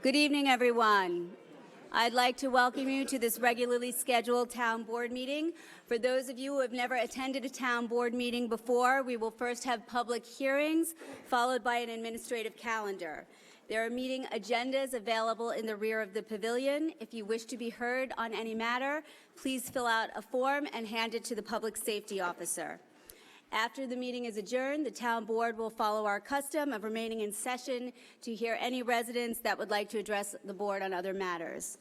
Good evening, everyone. I'd like to welcome you to this regularly scheduled town board meeting. For those of you who have never attended a town board meeting before, we will first have public hearings, followed by an administrative calendar. There are meeting agendas available in the rear of the pavilion. If you wish to be heard on any matter, please fill out a form and hand it to the public safety officer. After the meeting is adjourned, the town board will follow our custom of remaining in session to hear any residents that would like to address the board on other matters.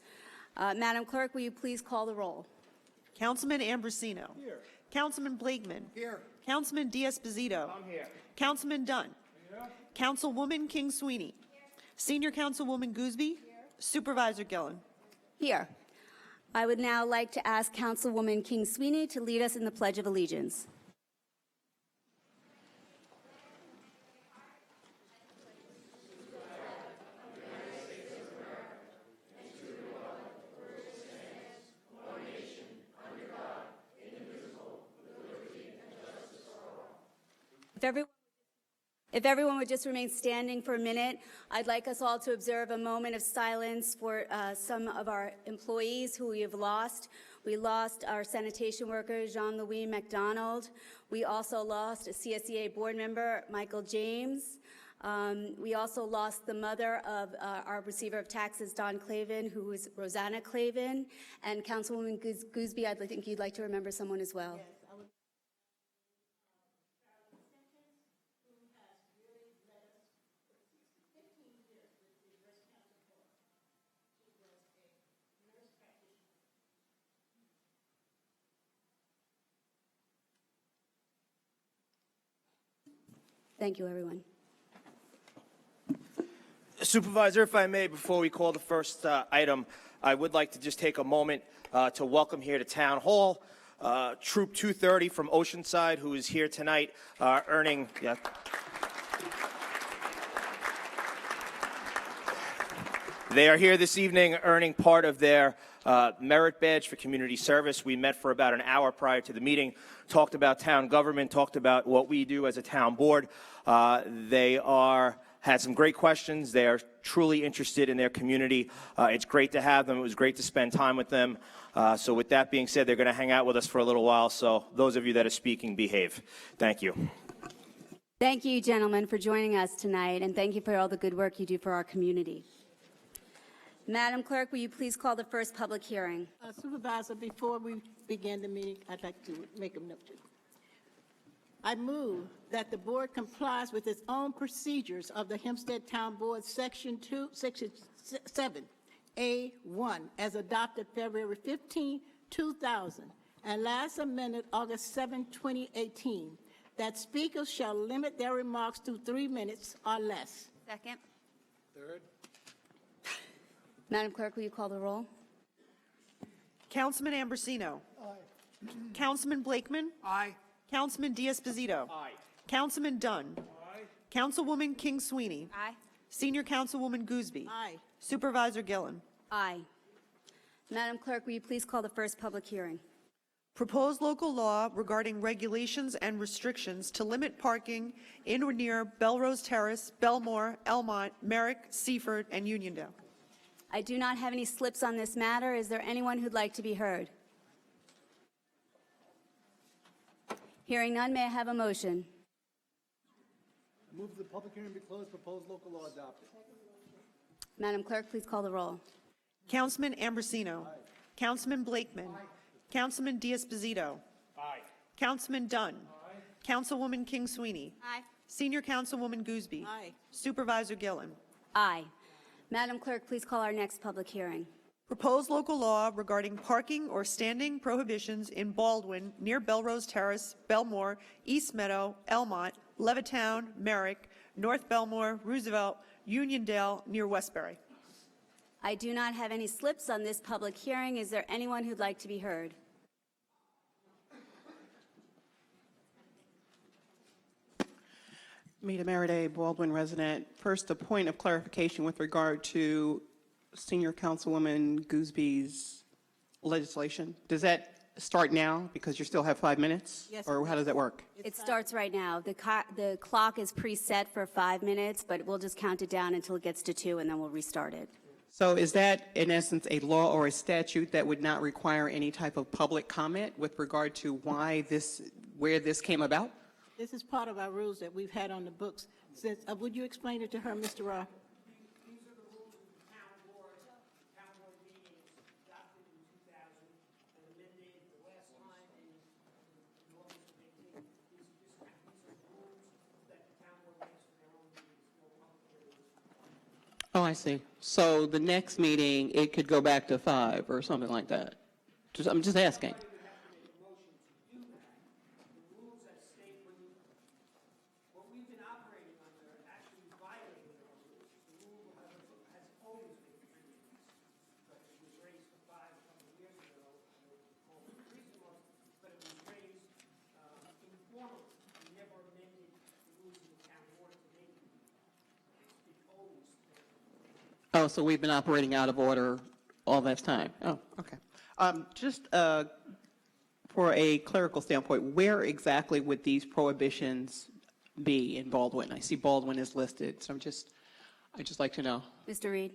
Madam Clerk, will you please call the roll? Councilman Ambrosino. Here. Councilman Blakeman. Here. Councilman Diaz-Bazito. I'm here. Councilman Dunn. Here. Councilwoman King Sweeney. Senior Councilwoman Gooseby. Here. Supervisor Gillen. Here. I would now like to ask Councilwoman King Sweeney to lead us in the Pledge of Allegiance. If everyone would just remain standing for a minute, I'd like us all to observe a moment of silence for some of our employees who we have lost. We lost our sanitation worker, Jean-Louis McDonald. We also lost a CSEA board member, Michael James. We also lost the mother of our receiver of taxes, Don Clavin, who is Rosanna Clavin. And Councilwoman Gooseby, I think you'd like to remember someone as well. Yes. Thank you, everyone. Supervisor, if I may, before we call the first item, I would like to just take a moment to welcome here to Town Hall Troop 230 from Oceanside, who is here tonight earning... They are here this evening earning part of their merit badge for community service. We met for about an hour prior to the meeting, talked about town government, talked about what we do as a town board. They had some great questions. They are truly interested in their community. It's great to have them. It was great to spend time with them. So with that being said, they're going to hang out with us for a little while. So those of you that are speaking, behave. Thank you. Thank you, gentlemen, for joining us tonight, and thank you for all the good work you do for our community. Madam Clerk, will you please call the first public hearing? Supervisor, before we begin the meeting, I'd like to make a note. I move that the board complies with its own procedures of the Hempstead Town Board Section 7A1 as adopted February 15, 2000, and last amended August 7, 2018, that speakers shall limit their remarks to 3 minutes or less. Second. Third. Madam Clerk, will you call the roll? Councilman Ambrosino. Aye. Councilman Blakeman. Aye. Councilman Diaz-Bazito. Aye. Councilman Dunn. Aye. Councilwoman King Sweeney. Aye. Senior Councilwoman Gooseby. Aye. Supervisor Gillen. Aye. Madam Clerk, will you please call the first public hearing? Proposed local law regarding regulations and restrictions to limit parking in or near Belrose Terrace, Belmore, Elmont, Merrick, Seaford, and Uniondale. I do not have any slips on this matter. Is there anyone who'd like to be heard? Hearing none, may I have a motion? Move the public hearing be closed, proposed local law adopted. Madam Clerk, please call the roll. Councilman Ambrosino. Aye. Councilman Blakeman. Aye. Councilman Diaz-Bazito. Aye. Councilman Dunn. Aye. Councilwoman King Sweeney. Aye. Senior Councilwoman Gooseby. Aye. Supervisor Gillen. Aye. Madam Clerk, please call our next public hearing. Proposed local law regarding parking or standing prohibitions in Baldwin near Belrose Terrace, Belmore, East Meadow, Elmont, Levittown, Merrick, North Belmore, Roosevelt, Uniondale, near Westbury. I do not have any slips on this public hearing. Is there anyone who'd like to be heard? Meta Meriday, Baldwin resident. First, a point of clarification with regard to Senior Councilwoman Gooseby's legislation. Does that start now because you still have 5 minutes? Yes. Or how does that work? It starts right now. The clock is preset for 5 minutes, but we'll just count it down until it gets to 2, and then we'll restart it. So is that, in essence, a law or a statute that would not require any type of public comment with regard to where this came about? This is part of our rules that we've had on the books. Since, would you explain it to her, Mr. Roth? These are the rules of the town board meetings adopted in 2000 and amended the last time in August of 18. This Oh, I see. So the next meeting, it could go back to 5 or something like that? I'm just asking. Oh, so we've been operating out of order all that time? Oh, okay. Just for a clerical standpoint, where exactly would these prohibitions be in Baldwin? I see Baldwin is listed, so I'd just like to know. Mr. Reed?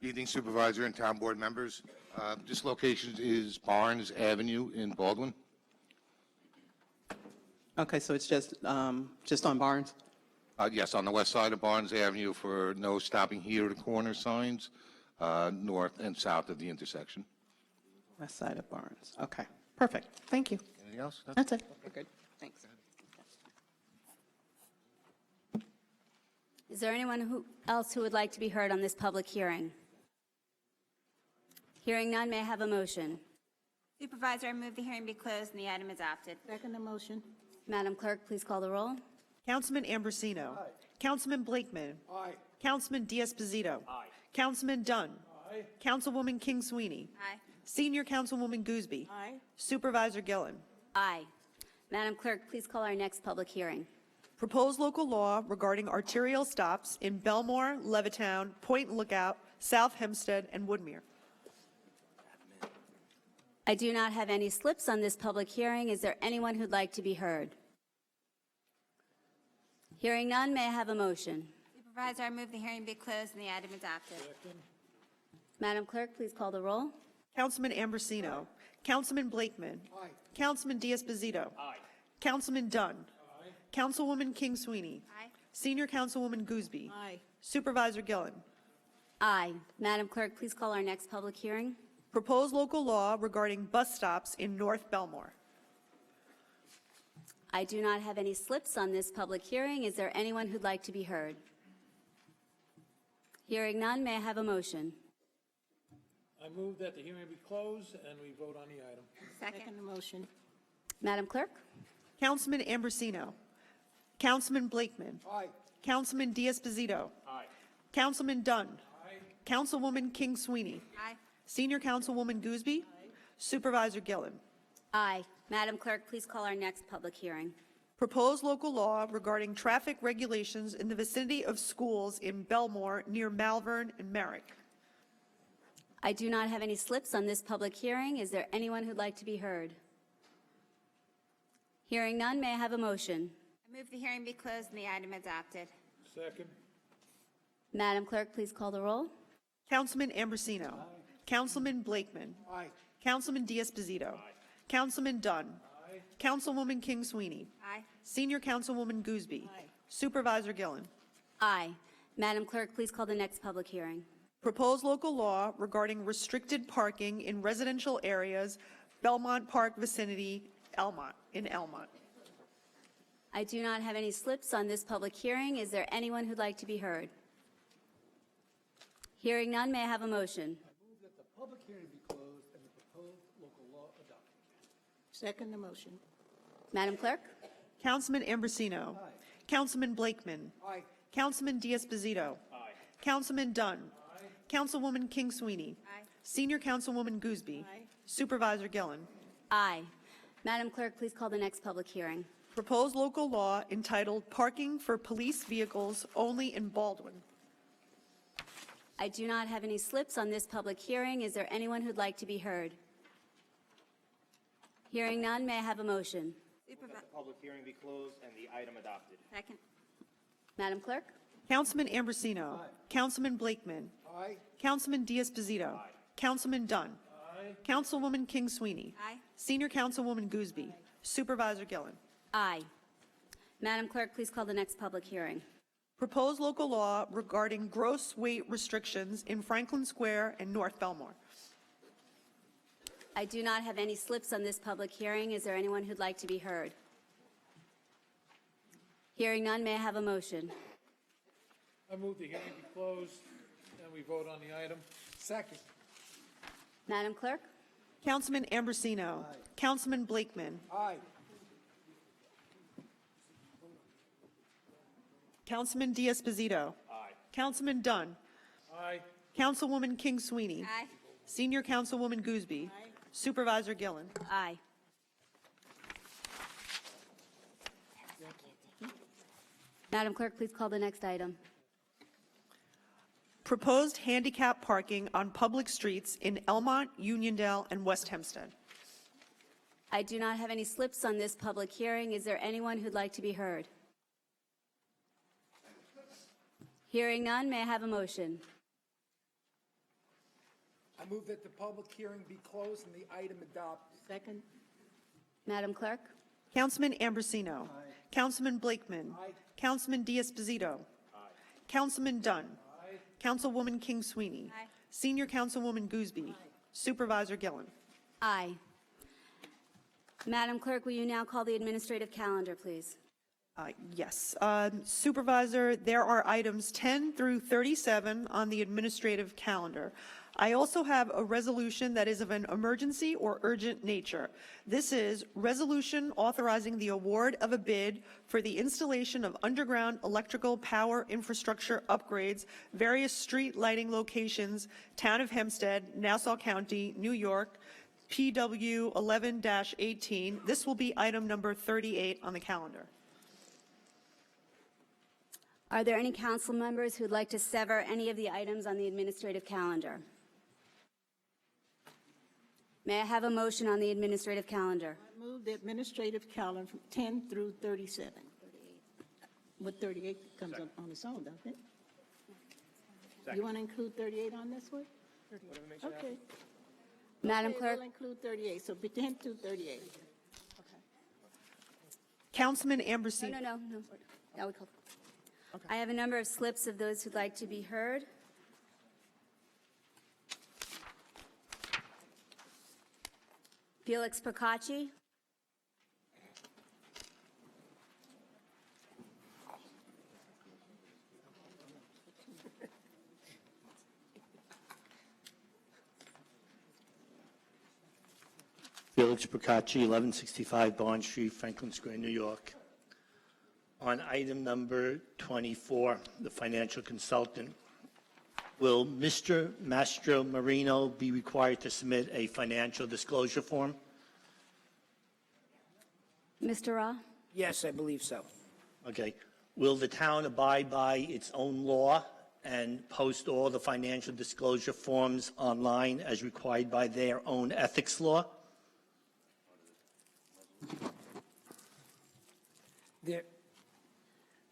Evening Supervisor and Town Board members. This location is Barnes Avenue in Baldwin. Okay, so it's just on Barnes? Yes, on the west side of Barnes Avenue for no stopping here at the corner signs, north and south of the intersection. West side of Barnes. Okay, perfect. Thank you. Anything else? That's it. We're good. Thanks. Is there anyone else who would like to be heard on this public hearing? Hearing none, may I have a motion? Supervisor, I move the hearing be closed and the item adopted. Second the motion. Madam Clerk, please call the roll. Councilman Ambrosino. Councilman Blakeman. Aye. Councilman Diaz-Pasito. Aye. Councilman Dunn. Aye. Councilwoman King Sweeney. Aye. Senior Councilwoman Gooseby. Aye. Supervisor Gillen. Aye. Madam Clerk, please call our next public hearing. Proposed local law regarding arterial stops in Belmore, Levittown, Point Lookout, South Hempstead, and Woodmere. I do not have any slips on this public hearing. Is there anyone who'd like to be heard? Hearing none, may I have a motion? Supervisor, I move the hearing be closed and the item adopted. Madam Clerk, please call the roll. Councilman Ambrosino. Councilman Blakeman. Aye. Councilman Diaz-Pasito. Aye. Councilman Dunn. Councilwoman King Sweeney. Aye. Senior Councilwoman Gooseby. Aye. Supervisor Gillen. Aye. Madam Clerk, please call our next public hearing. Proposed local law regarding bus stops in North Belmore. I do not have any slips on this public hearing. Is there anyone who'd like to be heard? Hearing none, may I have a motion? I move that the hearing be closed and we vote on the item. Second. Second the motion. Madam Clerk? Councilman Ambrosino. Councilman Blakeman. Aye. Councilman Diaz-Pasito. Aye. Councilman Dunn. Aye. Councilwoman King Sweeney. Aye. Senior Councilwoman Gooseby. Supervisor Gillen. Aye. Madam Clerk, please call our next public hearing. Proposed local law regarding traffic regulations in the vicinity of schools in Belmore near Malvern and Merrick. I do not have any slips on this public hearing. Is there anyone who'd like to be heard? Hearing none, may I have a motion? I move the hearing be closed and the item adopted. Second. Madam Clerk, please call the roll. Councilman Ambrosino. Councilman Blakeman. Aye. Councilman Diaz-Pasito. Councilman Dunn. Councilwoman King Sweeney. Aye. Senior Councilwoman Gooseby. Aye. Supervisor Gillen. Aye. Madam Clerk, please call the next public hearing. Proposed local law regarding restricted parking in residential areas, Belmont Park vicinity, in Elmont. I do not have any slips on this public hearing. Is there anyone who'd like to be heard? Hearing none, may I have a motion? Move that the public hearing be closed and the proposed local law adopted. Second the motion. Madam Clerk? Councilman Ambrosino. Councilman Blakeman. Aye. Councilman Diaz-Pasito. Councilman Dunn. Councilwoman King Sweeney. Aye. Senior Councilwoman Gooseby. Aye. Supervisor Gillen. Aye. Madam Clerk, please call the next public hearing. Proposed local law entitled Parking for Police Vehicles Only in Baldwin. I do not have any slips on this public hearing. Is there anyone who'd like to be heard? Hearing none, may I have a motion? Supervisor. Public hearing be closed and the item adopted. Second. Madam Clerk? Councilman Ambrosino. Councilman Blakeman. Aye. Councilman Diaz-Pasito. Councilman Dunn. Councilwoman King Sweeney. Aye. Senior Councilwoman Gooseby. Supervisor Gillen. Aye. Madam Clerk, please call the next public hearing. Proposed local law regarding gross weight restrictions in Franklin Square and North Belmore. I do not have any slips on this public hearing. Is there anyone who'd like to be heard? Hearing none, may I have a motion? I move the hearing be closed and we vote on the item. Second. Madam Clerk? Councilman Ambrosino. Councilman Blakeman. Aye. Councilman Diaz-Pasito. Aye. Councilman Dunn. Aye. Councilwoman King Sweeney. Aye. Senior Councilwoman Gooseby. Supervisor Gillen. Aye. Madam Clerk, please call the next item. Proposed handicap parking on public streets in Elmont, Uniondale, and West Hempstead. I do not have any slips on this public hearing. Is there anyone who'd like to be heard? Hearing none, may I have a motion? I move that the public hearing be closed and the item adopted. Second. Madam Clerk? Councilman Ambrosino. Councilman Blakeman. Councilman Diaz-Pasito. Councilman Dunn. Councilwoman King Sweeney. Aye. Senior Councilwoman Gooseby. Supervisor Gillen. Aye. Madam Clerk, will you now call the administrative calendar, please? Yes. Supervisor, there are items 10 through 37 on the administrative calendar. I also have a resolution that is of an emergency or urgent nature. This is resolution authorizing the award of a bid for the installation of underground electrical power infrastructure upgrades, various street lighting locations, Town of Hempstead, Nassau County, New York, PW 11-18. This will be item number 38 on the calendar. Are there any council members who'd like to sever any of the items on the administrative calendar? May I have a motion on the administrative calendar? I move the administrative calendar from 10 through 37. But 38 comes on its own, doesn't it? You want to include 38 on this one? Okay. Madam Okay, Clerk? we'll include 38, so be 10 through 38. Councilman Ambrosino. No. Now we call. I have a number of slips of those who'd like to be heard. Felix Procacci. Felix Procacci, 1165 Barnes Street, Franklin Square, New York. On item number 24, the financial consultant, will Mr. Mastro Marino be required to submit a financial disclosure form? Mr. Ra? Yes, I believe so. Okay. Will the town abide by its own law and post all the financial disclosure forms online as required by their own ethics law?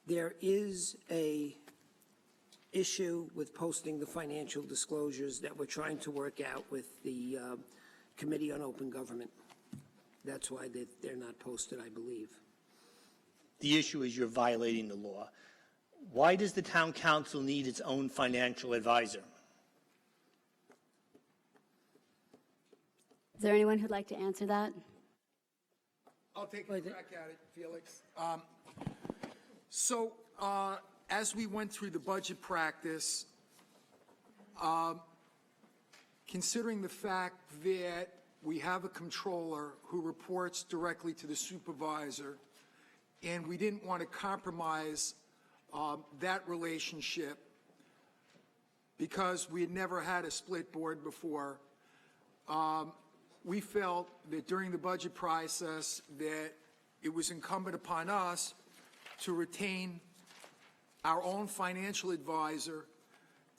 There is a issue with posting the financial disclosures that we're trying to work out with the Committee on Open Government. That's why they're not posted, I believe. The issue is you're violating the law. Why does the town council need its own financial advisor? Is there anyone who'd like to answer that? I'll take a crack at it, Felix. As we went through the budget practice, considering the fact that we have a controller who reports directly to the supervisor, and we didn't want to compromise that relationship because we had never had a split board before, we felt that during the budget process that it was incumbent upon us to retain our own financial advisor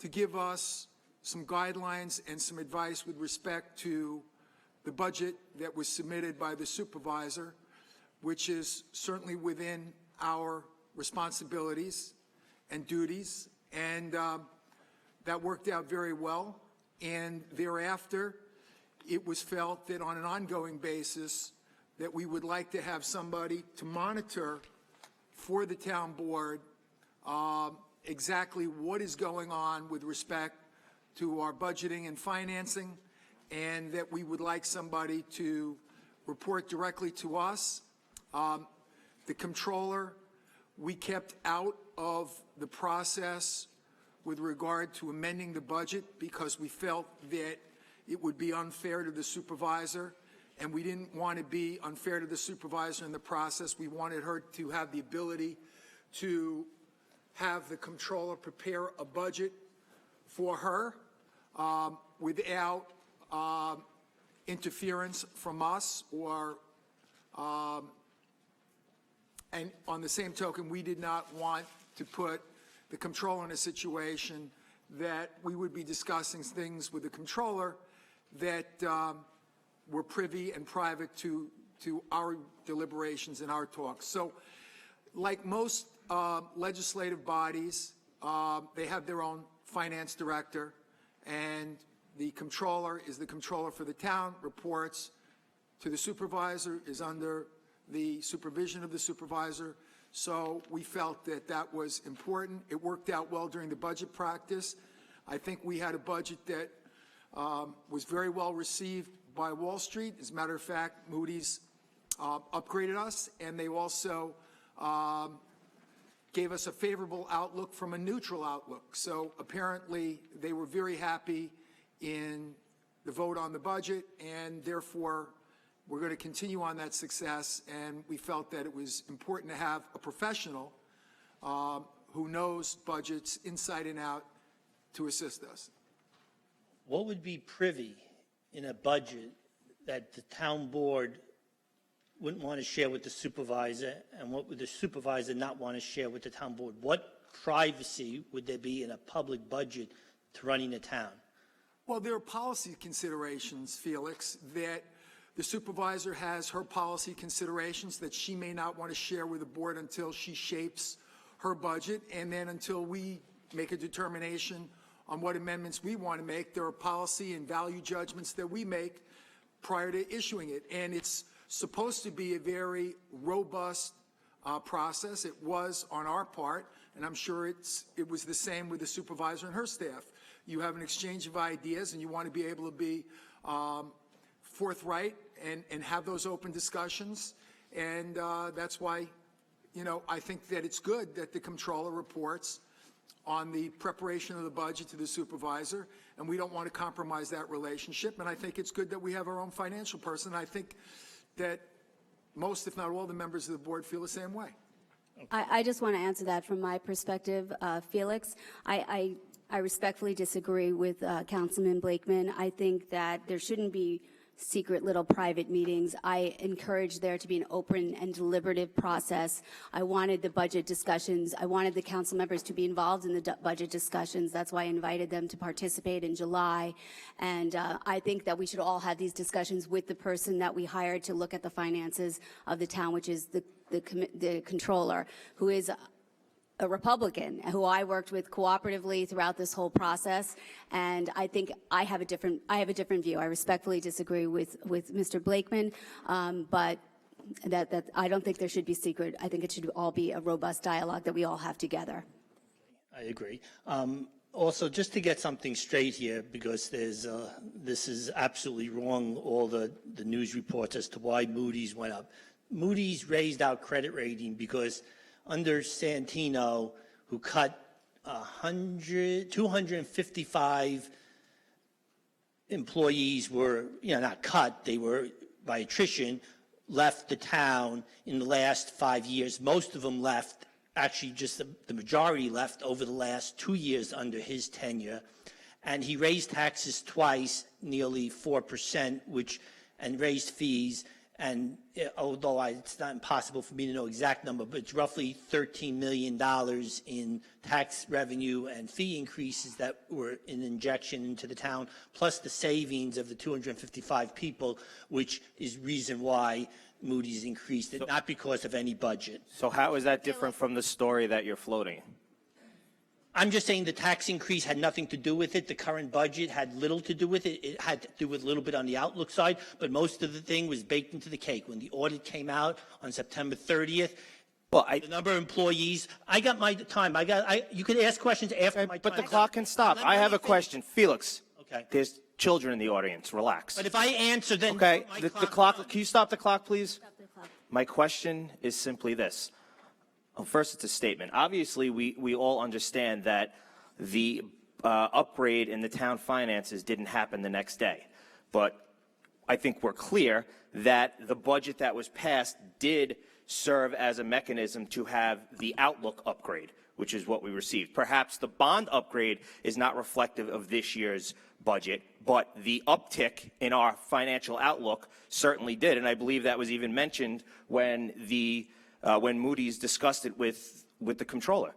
to give us some guidelines and some advice with respect to the budget that was submitted by the supervisor, which is certainly within our responsibilities and duties, and that worked out very well. And thereafter, it was felt that on an ongoing basis that we would like to have somebody to monitor for the town board exactly what is going on with respect to our budgeting and financing and that we would like somebody to report directly to us. The comptroller, we kept out of the process with regard to amending the budget because we felt that it would be unfair to the supervisor, and we didn't want to be unfair to the supervisor in the process. We wanted her to have the ability to have the comptroller prepare a budget for her without interference from us or and on the same token, we did not want to put the comptroller in a situation that we would be discussing things with the comptroller that were privy and private to our deliberations and our talks. So like most legislative bodies, they have their own finance director, and the comptroller is the controller for the town, reports to the supervisor, is under the supervision of the supervisor. So we felt that that was important. It worked out well during the budget practice. I think we had a budget that was very well received by Wall Street. As a matter of fact, Moody's upgraded us, and they also gave us a favorable outlook from a neutral outlook. So apparently they were very happy in the vote on the budget, and therefore we're going to continue on that success, and we felt that it was important to have a professional who knows budgets inside and out to assist us. What would be privy in a budget that the town board wouldn't want to share with the supervisor, and what would the supervisor not want to share with the town board? What privacy would there be in a public budget to running the town? Well, there are policy considerations, Felix, that the supervisor has her policy considerations that she may not want to share with the board until she shapes her budget, and then until we make a determination on what amendments we want to make. There are policy and value judgments that we make prior to issuing it, and it's supposed to be a very robust process. It was on our part, and I'm sure it was the same with the supervisor and her staff. You have an exchange of ideas, and you want to be able to be forthright and have those open discussions, and that's why, you know, I think that it's good that the comptroller reports on the preparation of the budget to the supervisor, and we don't want to compromise that relationship. And I think it's good that we have our own financial person. I think that most, if not all, the members of the board feel the same way. I just want to answer that from my perspective, Felix. I respectfully disagree with Councilman Blakeman. I think that there shouldn't be secret little private meetings. I encourage there to be an open and deliberative process. I wanted the budget discussions. I wanted the council members to be involved in the budget discussions. That's why I invited them to participate in July. And I think that we should all have these discussions with the person that we hired to look at the finances of the town, which is the controller, who is a Republican who I worked with cooperatively throughout this whole process, and I think I have a different view. I respectfully disagree with Mr. Blakeman, but that I don't think there should be secret. I think it should all be a robust dialogue that we all have together. I agree. Also, just to get something straight here, because there's this is absolutely wrong, all the news reports as to why Moody's went up. Moody's raised our credit rating because under Santino, who cut 255 employees were, not cut, they were by attrition, left the town in the last 5 years. Most of them left, actually just the majority left over the last 2 years under his tenure. And he raised taxes twice, nearly 4%, and raised fees. And although it's not impossible for me to know exact number, but it's roughly $13 million in tax revenue and fee increases that were an injection into the town, plus the savings of the 255 people, which is reason why Moody's increased it, not because of any budget. So how is that different from the story that you're floating? I'm just saying the tax increase had nothing to do with it. The current budget had little to do with it. It had to do with a little bit on the outlook side, but most of the thing was baked into the cake. When the audit came out on September 30th, the number of employees, I got my time. You can ask questions after my time. But the clock can stop. I have a question. Felix, Okay. there's children in the audience. Relax. But if I answer, then Okay, my the clock, runs. can you stop the clock, please? My question is simply this. Well, first, it's a statement. Obviously, we all understand that the upgrade in the town finances didn't happen the next day. But I think we're clear that the budget that was passed did serve as a mechanism to have the outlook upgrade, which is what we received. Perhaps the bond upgrade is not reflective of this year's budget, but the uptick in our financial outlook certainly did, and I believe that was even mentioned when Moody's discussed it with the comptroller.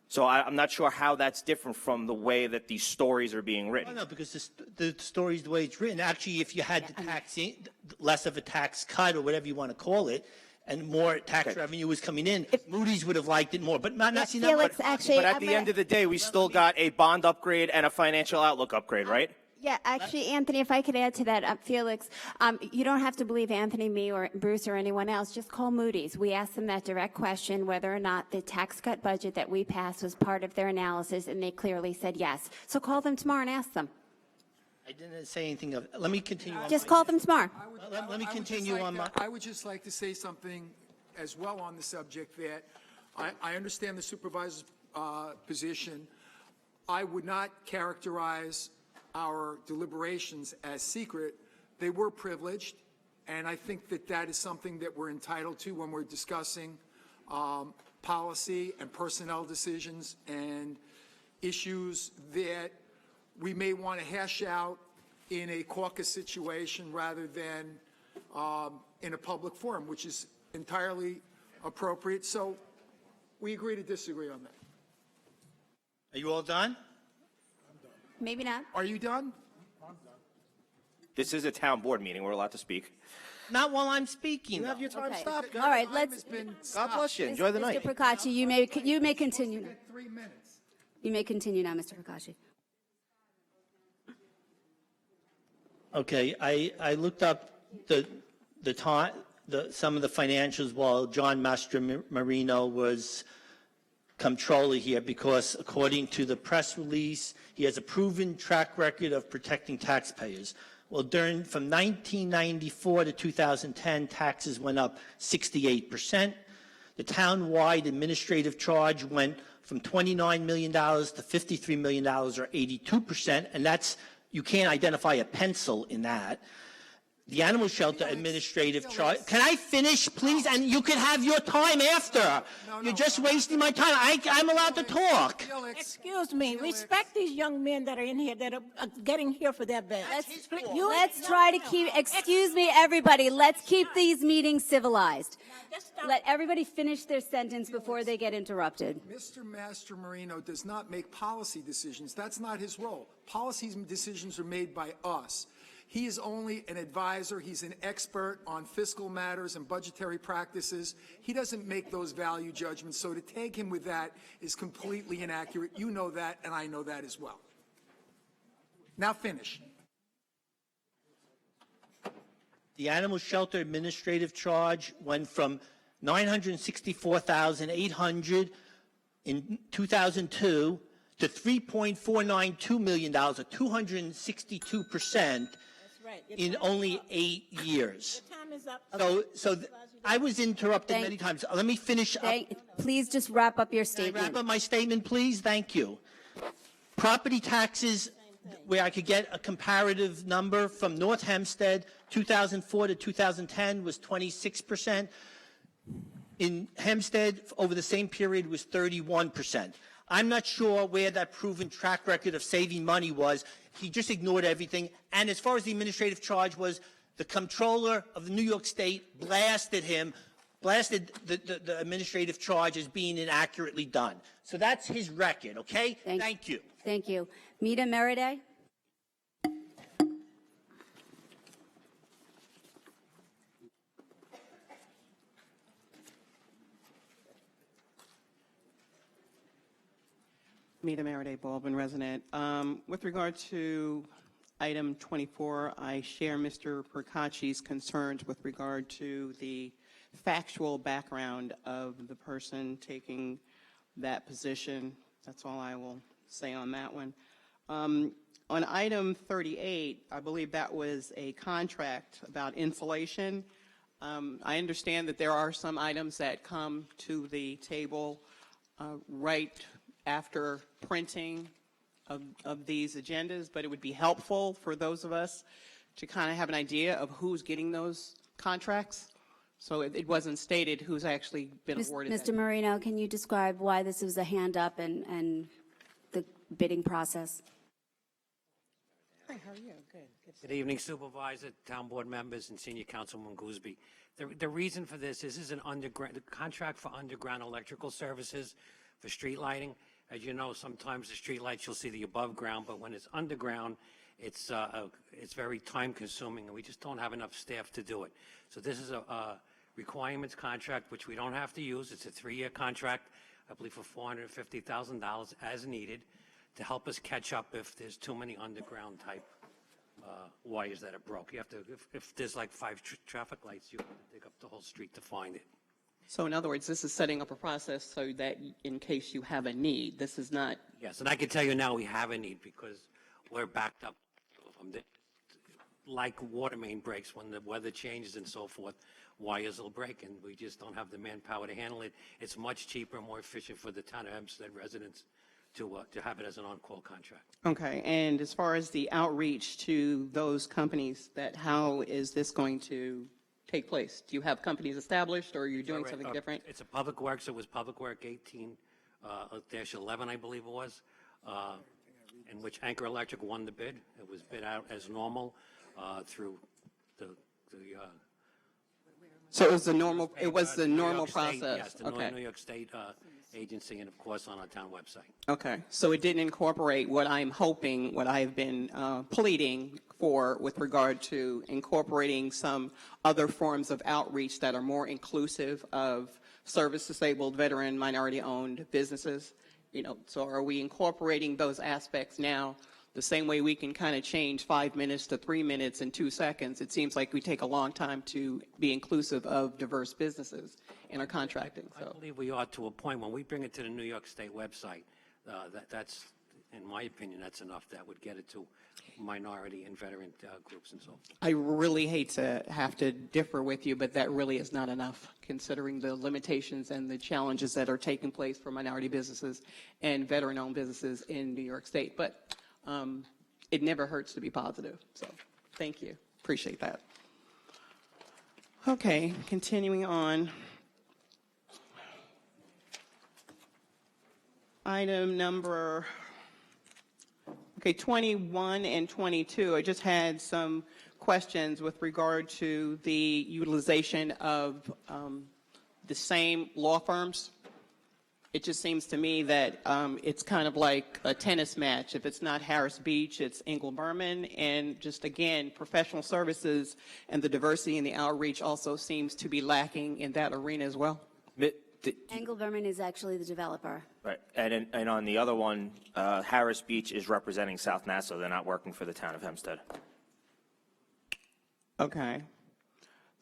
So I'm not sure how that's different from the way that these stories are being written. No, because the story's the way it's written. Actually, if you had the less of a tax cut or whatever you want to call it, and more tax revenue was coming in, Moody's would have liked it more. But not Felix, actually, But at the end of the day, we still got a bond upgrade and a financial outlook upgrade, right? Yeah, actually, Anthony, if I could add to that, Felix, you don't have to believe Anthony, me, or Bruce, or anyone else. Just call Moody's. We asked them that direct question, whether or not the tax cut budget that we passed was part of their analysis, and they clearly said yes. So call them tomorrow and ask them. I didn't say anything of. Let me continue. Just call them tomorrow. Let me continue on my. I would just like to say something as well on the subject that I understand the supervisor's position. I would not characterize our deliberations as secret. They were privileged, and I think that that is something that we're entitled to when we're discussing policy and personnel decisions and issues that we may want to hash out in a caucus situation rather than in a public forum, which is entirely appropriate. So we agree to disagree on that. Are you all done? Maybe not. Are you done? This is a town board meeting. We're allowed to speak. Not while I'm speaking. You have your time. Okay. Stop. All right, let's. God bless you. Enjoy the night. Mr. Procacci, you may continue now. 3 minutes. You may continue now, Mr. Procacci. Okay, I looked up some of the financials while John Mastromarino was comptroller here, because according to the press release, he has a proven track record of protecting taxpayers. Well, from 1994 to 2010, taxes went up 68%. The town-wide administrative charge went from $29 million to $53 million, or 82%, and that's, you can't identify a pencil in that. The animal shelter administrative charge. Can I finish, please? And you can have your time after. You're just wasting my time. I'm allowed to talk. Excuse me, respect these young men that are in here that are getting here for their bed. Let's try to keep, excuse me, everybody, let's keep these meetings civilized. Let everybody finish their sentence before they get interrupted. Mr. Mastromarino does not make policy decisions. That's not his role. Policy decisions are made by us. He is only an advisor. He's an expert on fiscal matters and budgetary practices. He doesn't make those value judgments, so to tag him with that is completely inaccurate. You know that, and I know that as well. Now finish. The animal shelter administrative charge went from $964,800 in 2002 to $3.492 million, or 262%. In only 8 years. Time is up. So I was interrupted many times. Let me finish up. Please just wrap up your Can I statement. wrap up my statement, please? Thank you. Property taxes, where I could get a comparative number from North Hempstead, 2004 to 2010 was 26%. In Hempstead, over the same period, was 31%. I'm not sure where that proven track record of saving money was. He just ignored everything. And as far as the administrative charge was, the comptroller of New York State blasted the administrative charge as being inaccurately done. So that's his record, okay? Thank you. Thank you. Mita Meride? Mita Maraday, Baldwin resident. With regard to item 24, I share Mr. Procacci's concerns with regard to the factual background of the person taking that position. That's all I will say on that one. On item 38, I believe that was a contract about insulation. I understand that there are some items that come to the table right after printing of these agendas, but it would be helpful for those of us to kind of have an idea of who's getting those contracts. So it wasn't stated who's actually been awarded that. Mr. Marino, can you describe why this was a hand up and the bidding process? Hi, how are you? Good. Good evening, Supervisor, Town Board members, and Senior Councilman Gooseby. The reason for this is an underground, the contract for underground electrical services for street lighting. As you know, sometimes the street lights, you'll see the above ground, but when it's underground, it's very time consuming, and we just don't have enough staff to do it. So this is a requirements contract, which we don't have to use. It's a 3-year contract, I believe for $450,000 as needed, to help us catch up if there's too many underground type wires that are broke. You have to, if there's like 5 traffic lights, you have to dig up the whole street to find it. So in other words, this is setting up a process so that in case you have a need, this is not. Yes, and I can tell you now we have a need because we're backed up from the, like water main breaks when the weather changes and so forth, wires will break and we just don't have the manpower to handle it. It's much cheaper and more efficient for the town of Hempstead residents to have it as an on-call contract. Okay, and as far as the outreach to those companies, that how is this going to take place? Do you have companies established, or are you doing something different? It's a Public Works. It was Public Work 18-11, I believe it was, in which Anchor Electric won the bid. It was bid out as normal through the So it was the normal. It was the New normal York State, process. yes, the Okay. New York State agency, and of course on our town website. Okay. So it didn't incorporate what I'm hoping, what I've been pleading for with regard to incorporating some other forms of outreach that are more inclusive of service-disabled, veteran, minority-owned businesses. You know, so are we incorporating those aspects now? The same way we can kind of change 5 minutes to 3 minutes in 2 seconds, it seems like we take a long time to be inclusive of diverse businesses in our contracting. I believe we ought to a point when we bring it to the New York State website. That's, in my opinion, that's enough. That would get it to minority and veteran groups and so forth. I really hate to have to differ with you, but that really is not enough, considering the limitations and the challenges that are taking place for minority businesses and veteran-owned businesses in New York State. But it never hurts to be positive. So thank you. Appreciate that. Okay, continuing on. Item number 21 and 22. I just had some questions with regard to the utilization of the same law firms. It just seems to me that it's kind of like a tennis match. If it's not Harris Beach, it's Engel Berman. And just again, professional services and the diversity and the outreach also seems to be lacking in that arena as well. Engel Verman is actually the developer. Right, and on the other one, Harris Beach is representing South Nassau. They're not working for the town of Hempstead. Okay.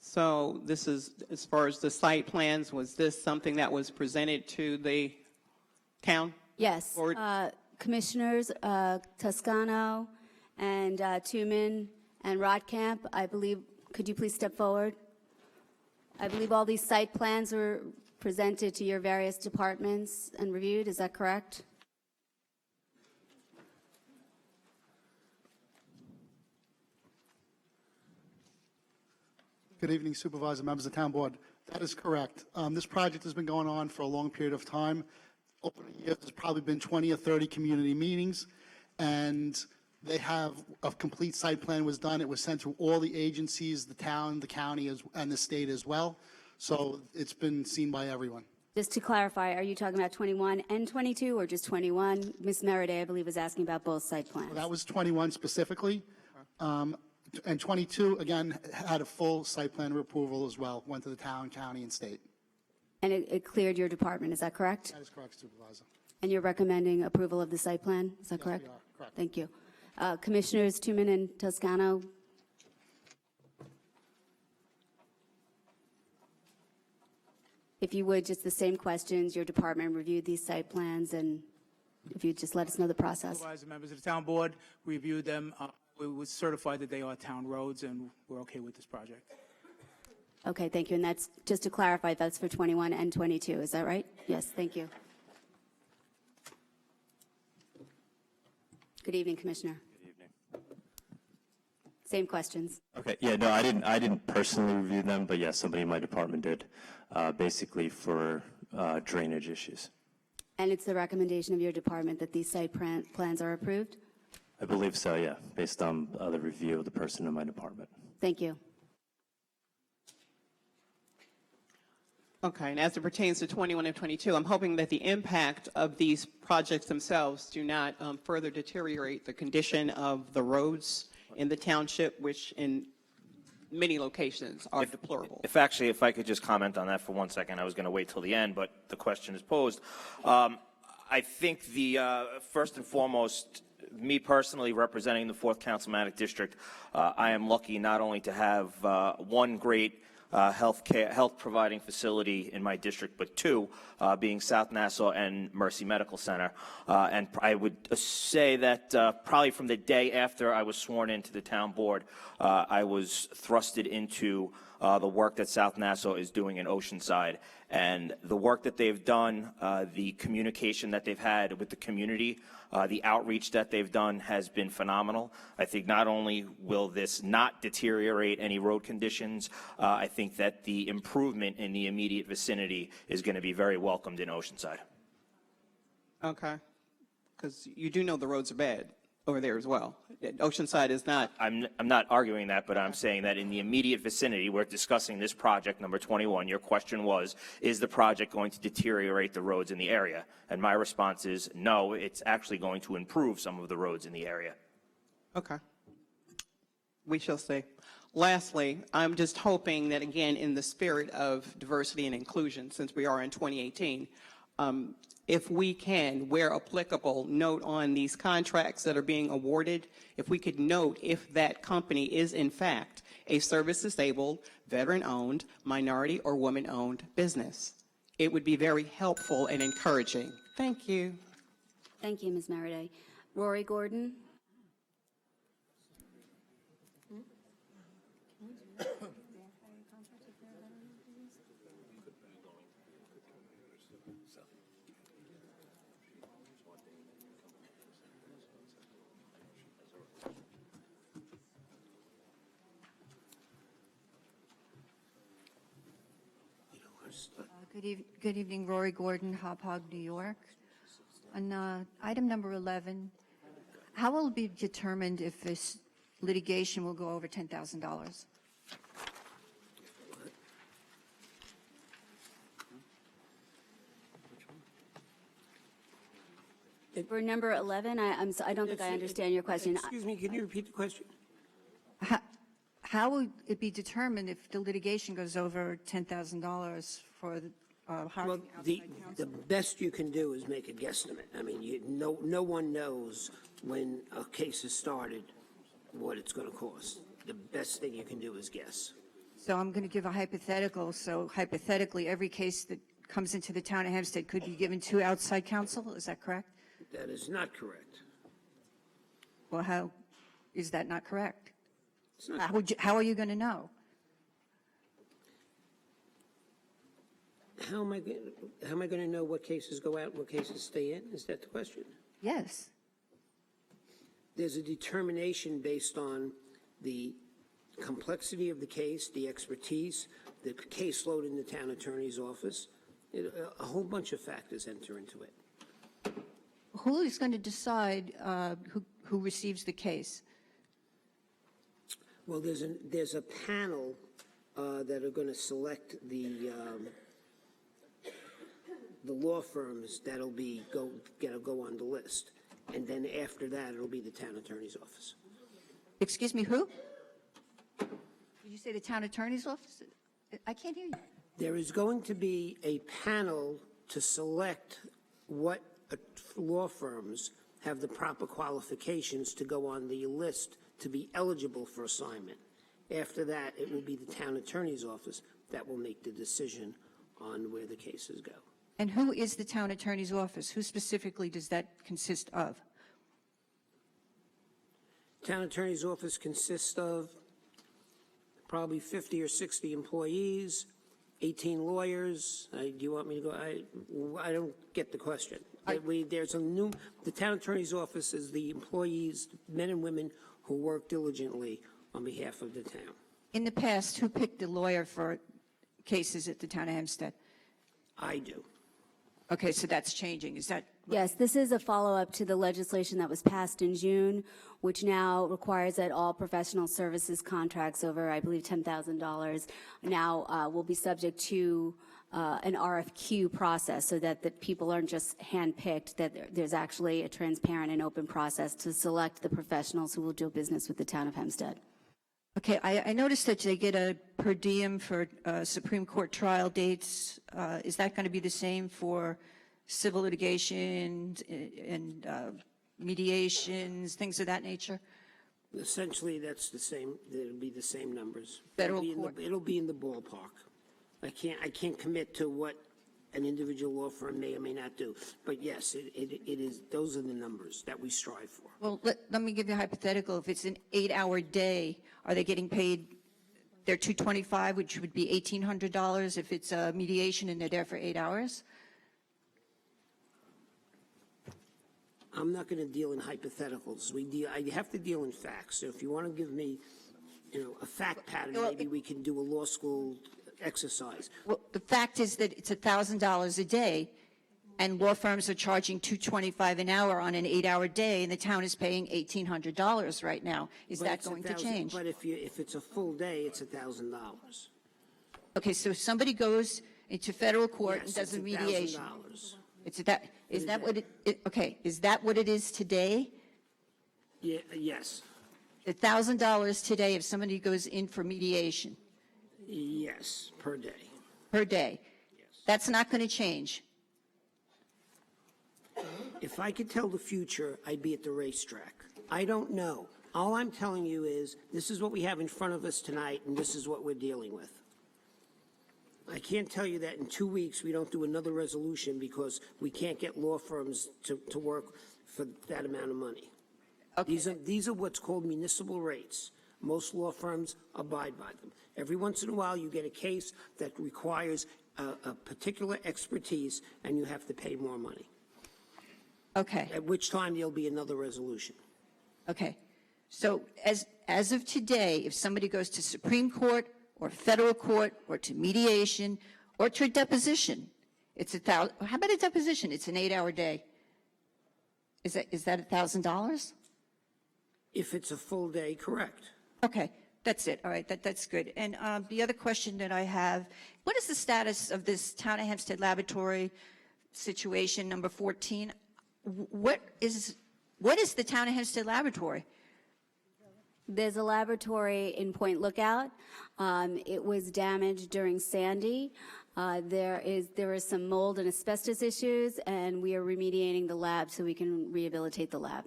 So this is, as far as the site plans, was this something that was presented to the town? Yes. Board? Commissioners Toscano and Tuman and Rotkamp, I believe, could you please step forward? I believe all these site plans were presented to your various departments and reviewed. Is that correct? Good evening, Supervisor, members of the Town Board. That is correct. This project has been going on for a long period of time. Over the years, there's probably been 20 or 30 community meetings, and they have a complete site plan was done. It was sent to all the agencies, the town, the county, and the state as well. So it's been seen by everyone. Just to clarify, are you talking about 21 and 22 or just 21? Ms. Meriday, I believe, was asking about both site plans. Well, that was 21 specifically. And 22, again, had a full site plan approval as well, went to the town, county, and state. And it cleared your department, is that correct? That is correct, Supervisor. And you're recommending approval of the site plan, is that correct? we are, correct. Thank you. Commissioners Tuman and Toscano. If you would, just the same questions. Your department reviewed these site plans and if you just let us know the process. Supervisor, members of the town board, we reviewed them. We were certified that they are town roads, and we're okay with this project. Okay, thank you. And that's, just to clarify, that's for 21 and 22, is that right? Yes, thank you. Good evening, Commissioner. Good evening. Same questions. Okay, yeah, no, I didn't personally review them, but yes, somebody in my department did, basically for drainage issues. And it's the recommendation of your department that these site plans are approved? I believe so, yeah, based on the review of the person in my department. Thank you. Okay, and as it pertains to 21 and 22, I'm hoping that the impact of these projects themselves do not further deteriorate the condition of the roads in the township, which in many locations are deplorable. If I could just comment on that for 1 second, I was going to wait till the end, but the question is posed. I think first and foremost, me personally representing the 4th Councilmanic District, I am lucky not only to have one great health providing facility in my district, but 2 being South Nassau and Mercy Medical Center. And I would say that probably from the day after I was sworn into the town board, I was thrusted into the work that South Nassau is doing in Oceanside. And the work that they've done, the communication that they've had with the community, the outreach that they've done has been phenomenal. I think not only will this not deteriorate any road conditions, I think that the improvement in the immediate vicinity is going to be very welcomed in Oceanside. Okay, because you do know the roads are bad over there as well. Oceanside is not. I'm not arguing that, but I'm saying that in the immediate vicinity, we're discussing this project, number 21. Your question was, is the project going to deteriorate the roads in the area? And my response is, no, it's actually going to improve some of the roads in the area. Okay. We shall see. Lastly, I'm just hoping that, again, in the spirit of diversity and inclusion, since we are in 2018, if we can, where applicable, note on these contracts that are being awarded, if we could note if that company is in fact a service-disabled, veteran-owned, minority or woman-owned business. It would be very helpful and encouraging. Thank you. Thank you, Ms. Maraday. Rory Gordon. Good evening, Rory Gordon, Hop Hog, New York. On item number 11, how will it be determined if this litigation will go over $10,000? For number 11, I don't think I understand your question. Excuse me, can you repeat the question? How will it be determined if the litigation goes over $10,000 for the hiring Well, the best you can do is make a guesstimate. I mean, no one knows when a case is started what it's going to cost. The best thing you can do is guess. So I'm going to give a hypothetical. So hypothetically, every case that comes into the town of Hempstead could be given to outside counsel. Is that correct? That is not correct. Well, how is that not correct? It's not How are you going to know? How am I going to know what cases go out and what cases stay in? Is that the question? Yes. There's a determination based on the complexity of the case, the expertise, the caseload in the town attorney's office. A whole bunch of factors enter into it. Who is going to decide who receives the case? Well, there's a panel that are going to select the law firms that'll go on the list, and then after that it'll be the town attorney's office. Excuse me, who? Did you say the town attorney's office? I can't hear you. There is going to be a panel to select what law firms have the proper qualifications to go on the list to be eligible for assignment. After that, it will be the town attorney's office that will make the decision on where the cases go. And who is the town attorney's office? Who specifically does that consist of? Town attorney's office consists of probably 50 or 60 employees, 18 lawyers. Do you want me to go? I don't get the question. The town attorney's office is the employees, men and women who work diligently on behalf of the town. In the past, who picked the lawyer for cases at the town of Hempstead? I do. Okay, so that's changing. Is that? Yes, this is a follow-up to the legislation that was passed in June, which now requires that all professional services contracts over, I believe, $10,000 now will be subject to an RFQ process, so that the people aren't just handpicked, that there's actually a transparent and open process to select the professionals who will do business with the town of Hempstead. Okay, I noticed that they get a per diem for Supreme Court trial dates. Is that going to be the same for civil litigation and mediations, things of that nature? Essentially, that's the same. It'll be the same numbers. Federal court? It'll be in the ballpark. I can't commit to what an individual law firm may or may not do. But yes, it is. Those are the numbers that we strive for. Well, let me give you a hypothetical. If it's an 8-hour day, are they getting paid their $225, which would be $1,800 if it's a mediation and they're there for 8 hours? I'm not going to deal in hypotheticals. I have to deal in facts. So if you want to give me, a fact pattern, maybe we can do a law school exercise. Well, the fact is that it's $1,000 a day, and law firms are charging $225 an hour on an 8-hour day, and the town is paying $1,800 right now. Is that going to change? But if it's a full day, it's $1,000. Okay, so if somebody goes into federal court and does a mediation. Is that what it is today? Yeah, yes. $1,000 today if somebody goes in for mediation? Yes, per day. Per day? Yes. That's not going to change? If I could tell the future, I'd be at the racetrack. I don't know. All I'm telling you is this is what we have in front of us tonight, and this is what we're dealing with. I can't tell you that in 2 weeks we don't do another resolution because we can't get law firms to work for that amount of money. Okay. These are what's called municipal rates. Most law firms abide by them. Every once in a while you get a case that requires a particular expertise and you have to pay more money. Okay. At which time there'll be another resolution. Okay. So as of today, if somebody goes to Supreme Court or federal court or to mediation or to a deposition, it's $1,000. How about a deposition? It's an 8-hour day. Is that $1,000? If it's a full day, correct. Okay, that's it. All right, that's good. And the other question that I have, what is the status of this Town of Hempstead Laboratory situation, number 14? What is the Town of Hempstead Laboratory? There's a laboratory in Point Lookout. It was damaged during Sandy. There is some mold and asbestos issues, and we are remediating the lab so we can rehabilitate the lab.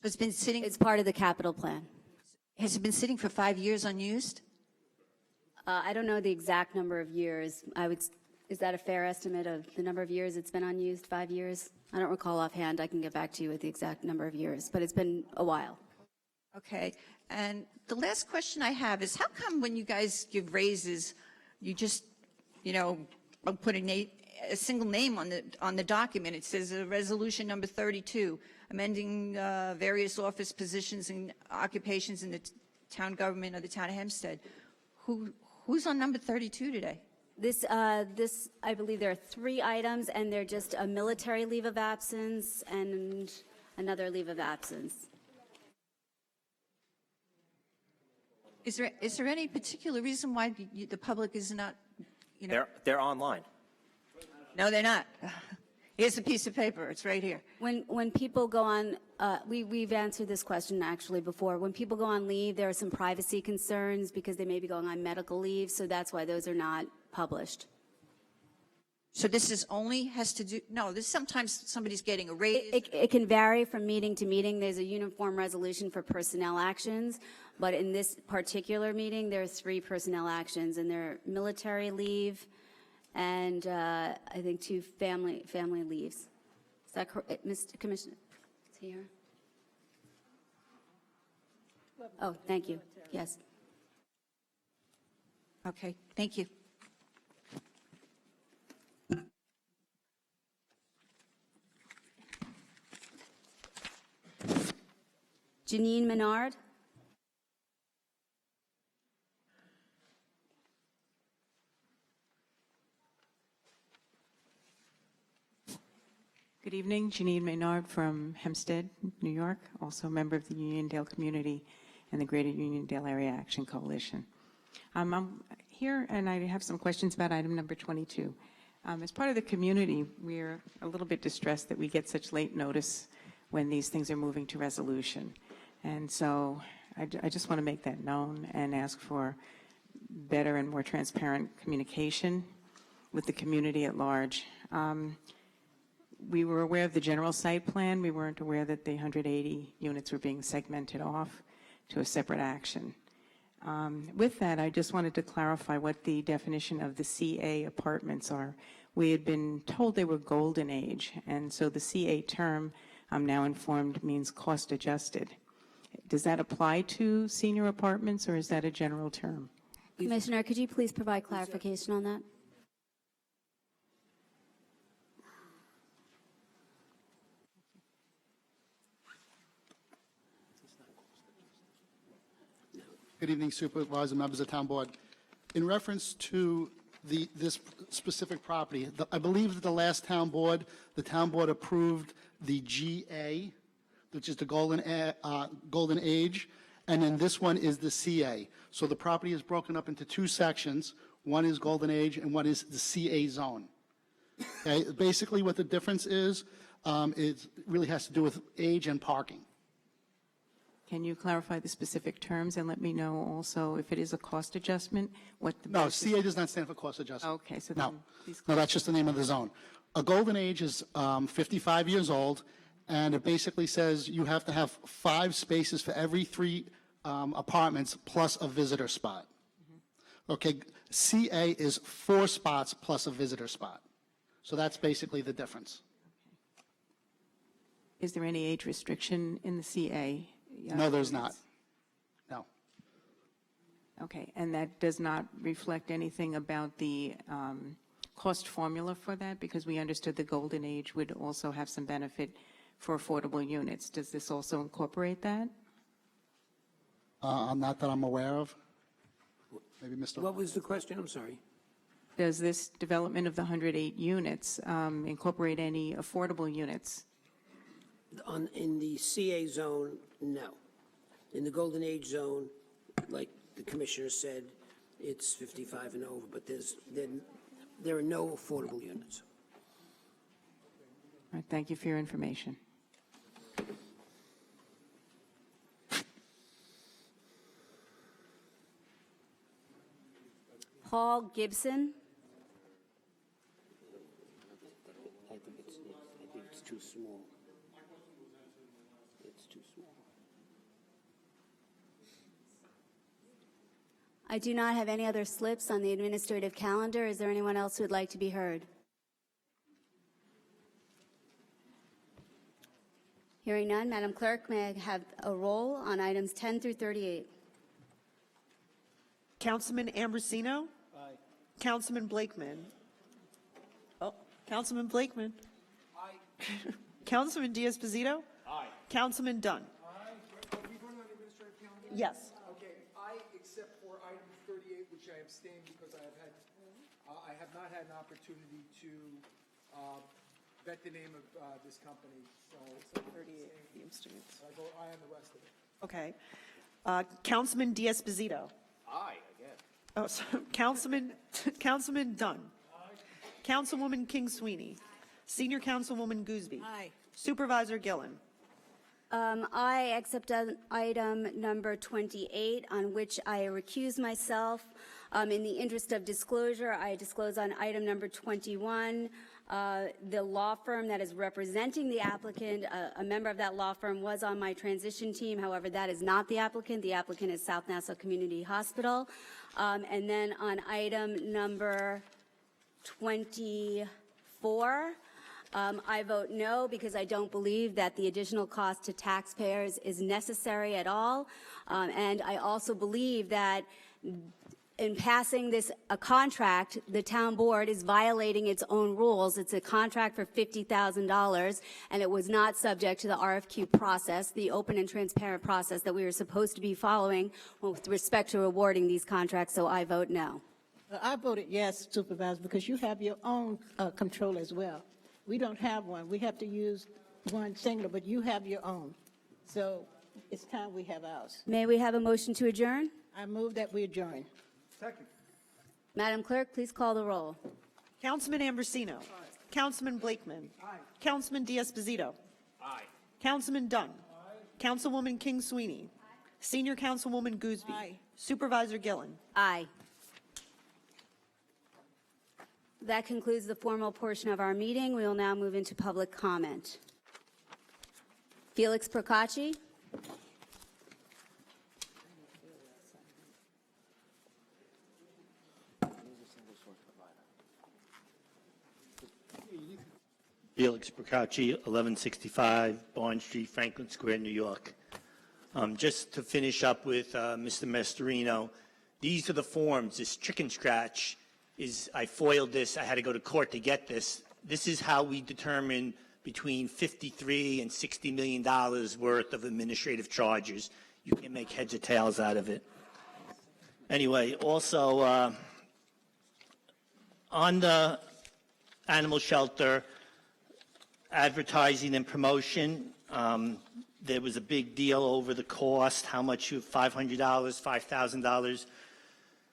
It's been sitting. It's part of the capital plan. Has it been sitting for 5 years unused? I don't know the exact number of years. Is that a fair estimate of the number of years it's been unused? 5 years? I don't recall offhand. I can get back to you with the exact number of years, but it's been a while. Okay. And the last question I have is, how come when you guys give raises, you just, put a single name on the document? It says resolution number 32, amending various office positions and occupations in the town government of the town of Hempstead. Who's on number 32 today? This, I believe there are 3 items, and they're just a military leave of absence and another leave of absence. Is there any particular reason why the public is not, They're online. No, they're not. Here's a piece of paper. It's right here. When people go on, we've answered this question actually before. When people go on leave, there are some privacy concerns because they may be going on medical leave, so that's why those are not published. So this is only has to do, no, this sometimes somebody's getting a raise. It can vary from meeting to meeting. There's a uniform resolution for personnel actions, but in this particular meeting, there are 3 personnel actions, and they're military leave, and I think 2 family leaves. Is that correct, Mr. Commissioner? Is he here? Oh, thank you. Yes. Okay, thank you. Janine Menard. Good evening, Janine Maynard from Hempstead, New York, also a member of the Uniondale community and the Greater Uniondale Area Action Coalition. I'm here and I have some questions about item number 22. As part of the community, we're a little bit distressed that we get such late notice when these things are moving to resolution. And so I just want to make that known and ask for better and more transparent communication with the community at large. We were aware of the general site plan. We weren't aware that the 180 units were being segmented off to a separate action. With that, I just wanted to clarify what the definition of the CA apartments are. We had been told they were golden age, and so the CA term, I'm now informed, means cost adjusted. Does that apply to senior apartments, or is that a general term? Commissioner, could you please provide clarification on that? Good evening, Supervisor, members of Town Board. In reference to this specific property, I believe that the last Town Board, the Town Board approved the GA, which is the golden age, and then this one is the CA. So the property is broken up into 2 sections. One is golden age and one is the CA zone. Okay? Basically what the difference is, it really has to do with age and parking. Can you clarify the specific terms and let me know also if it is a cost adjustment, what the No, basis- CA does not stand for cost adjustment. Okay, so No, then please no, that's just the name of the zone. A golden age is 55 years old, and it basically says you have to have 5 spaces for every 3 apartments plus a visitor spot. Okay, CA is 4 spots plus a visitor spot. So that's basically the difference. Is there any age restriction in the CA? No, there's not. No. Okay, and that does not reflect anything about the cost formula for that? Because we understood the golden age would also have some benefit for affordable units. Does this also incorporate that? Not that I'm aware of. Maybe Mr. What was the question? I'm sorry. Does this development of the 108 units incorporate any affordable units? In the CA zone, no. In the Golden Age zone, like the commissioner said, it's 55 and over, but there are no affordable units. All right, thank you for your information. Paul Gibson. I think it's too small. It's too small. I do not have any other slips on the administrative calendar. Is there anyone else who would like to be heard? Hearing none, Madam Clerk, may I have a roll on items 10 through 38? Councilman Ambrosino? Aye. Councilman Blakeman? Oh, Councilman Blakeman? Aye. Councilman Diaz-Posito? Aye. Councilman Dunn? Aye. Are we voting on the administrative calendar? Yes. Okay, I, except for item 38, which I abstained because I have not had an opportunity to vet the name of this company, so 38, the abstains. I vote aye on the rest of it. Okay. Councilman Diaz-Posito? Aye, again. Oh, so Councilman Dunn? Aye. Councilwoman King Sweeney? Senior Councilwoman Gooseby? Aye. Supervisor Gillen? I accept item number 28, on which I recuse myself. In the interest of disclosure, I disclose on item number 21, the law firm that is representing the applicant, a member of that law firm was on my transition team. However, that is not the applicant. The applicant is South Nassau Community Hospital. And then on item number 24. I vote no because I don't believe that the additional cost to taxpayers is necessary at all. And I also believe that in passing a contract, the town board is violating its own rules. It's a contract for $50,000, and it was not subject to the RFQ process, the open and transparent process that we were supposed to be following with respect to awarding these contracts, so I vote no. I voted yes, Supervisor, because you have your own control as well. We don't have one. We have to use one singular, but you have your own. So it's time we have ours. May we have a motion to adjourn? I move that we adjourn. Second. Madam Clerk, please call the roll. Councilman Ambrosino. Councilman Blakeman. Councilman D'Esposito. Councilman Dunn. Councilwoman King Sweeney. Senior Councilwoman Gooseby. Supervisor Gillen. Aye. That concludes the formal portion of our meeting. We will now move into public comment. Felix Procacci. Felix Procacci, 1165 Barnes Street, Franklin Square, New York. Just to finish up with Mr. Mastorino, these are the forms. This chicken scratch I foiled this. I had to go to court to get this. This is how we determine between $53 and $60 million worth of administrative charges. You can make heads or tails out of it. Anyway, also on the animal shelter, advertising and promotion, there was a big deal over the cost, how much, $500, $5,000.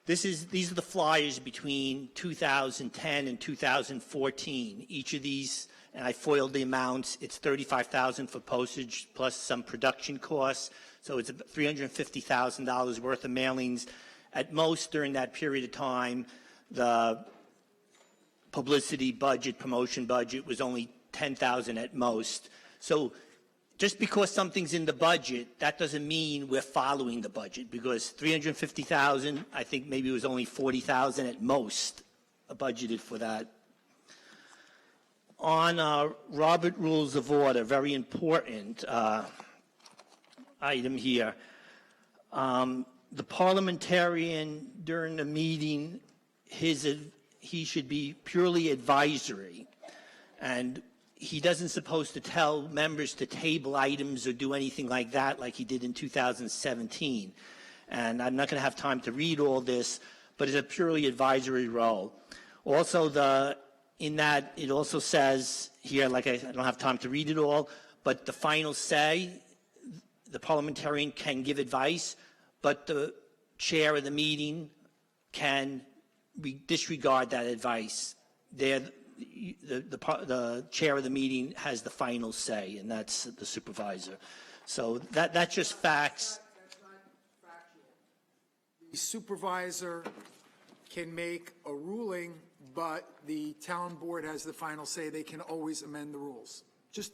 These are the flyers between 2010 and 2014. Each of these, and I foiled the amounts, it's $35,000 for postage plus some production costs. So it's $350,000 worth of mailings. At most during that period of time, the publicity budget, promotion budget was only $10,000 at most. So just because something's in the budget, that doesn't mean we're following the budget, because $350,000, I think maybe it was only $40,000 at most budgeted for that. On Robert Rules of Order, very important item here. The parliamentarian during the meeting, he should be purely advisory, and he doesn't supposed to tell members to table items or do anything like that like he did in 2017. And I'm not going to have time to read all this, but it's a purely advisory role. Also, in that, it also says here, like I don't have time to read it all, but the final say, the parliamentarian can give advice, but the chair of the meeting can disregard that advice. The chair of the meeting has the final say, and that's the supervisor. So that's just facts. The supervisor can make a ruling, but the town board has the final say. They can always amend the rules. Just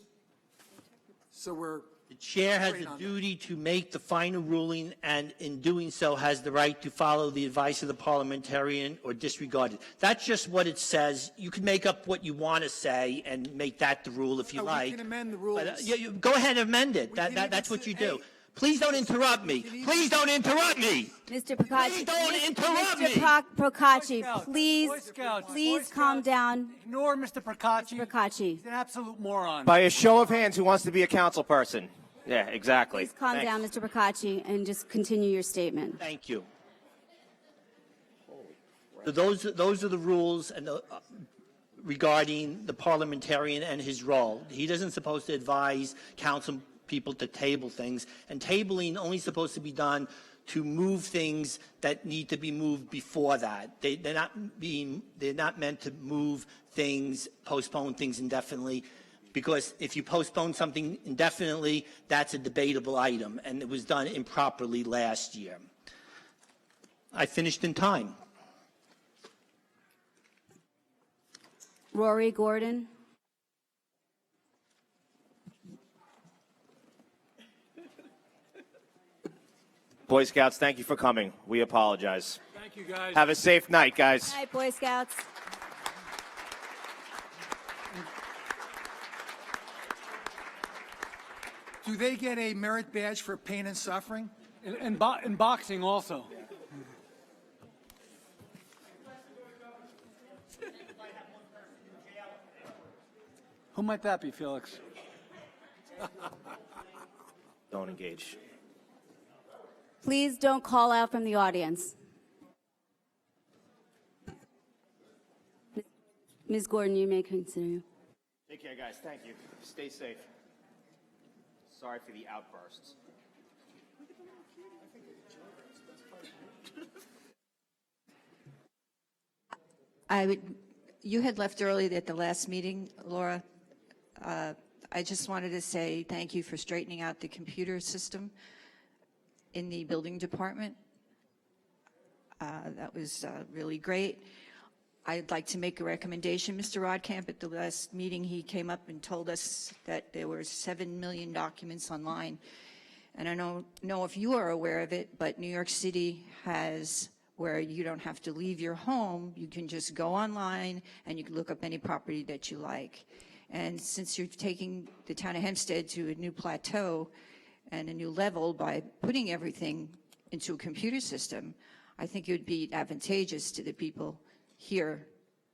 so we're The chair has the duty to make the final ruling, and in doing so has the right to follow the advice of the parliamentarian or disregard it. That's just what it says. You can make up what you want to say and make that the rule if you like. We can amend the rules. But, go ahead and amend it. That's what you do. Please don't interrupt me. Please don't interrupt me. Mr. Procacci, Please don't interrupt me. Mr. Procacci, Boy Scouts, please calm down. Ignore Mr. Procacci. Procacci. He's an absolute moron. By a show of hands, who wants to be a council person? Yeah, exactly. Please calm Thanks. down, Mr. Procacci, and just continue your statement. Thank you. So those are the rules and regarding the parliamentarian and his role. He doesn't supposed to advise council people to table things, and tabling only supposed to be done to move things that need to be moved before that. They're not meant to move things, postpone things indefinitely, because if you postpone something indefinitely, that's a debatable item, and it was done improperly last year. I finished in time. Rory Gordon. Boy Scouts, thank you for coming. We apologize. Thank you, guys. Have a safe night, guys. Good night, Boy Scouts. Do they get a merit badge for pain and suffering? In boxing also. Who might that be, Felix? Don't engage. Please don't call out from the audience. Ms. Gordon, you may continue. Take care, guys. Thank you. Stay safe. Sorry for the outbursts. You had left early at the last meeting, Laura. I just wanted to say thank you for straightening out the computer system in the building department. That was really great. I'd like to make a recommendation. Mr. Rodkamp, at the last meeting, he came up and told us that there were 7 million documents online. And I don't know if you are aware of it, but New York City has where you don't have to leave your home. You can just go online and you can look up any property that you like. And since you're taking the town of Hempstead to a new plateau and a new level by putting everything into a computer system, I think it would be advantageous to the people here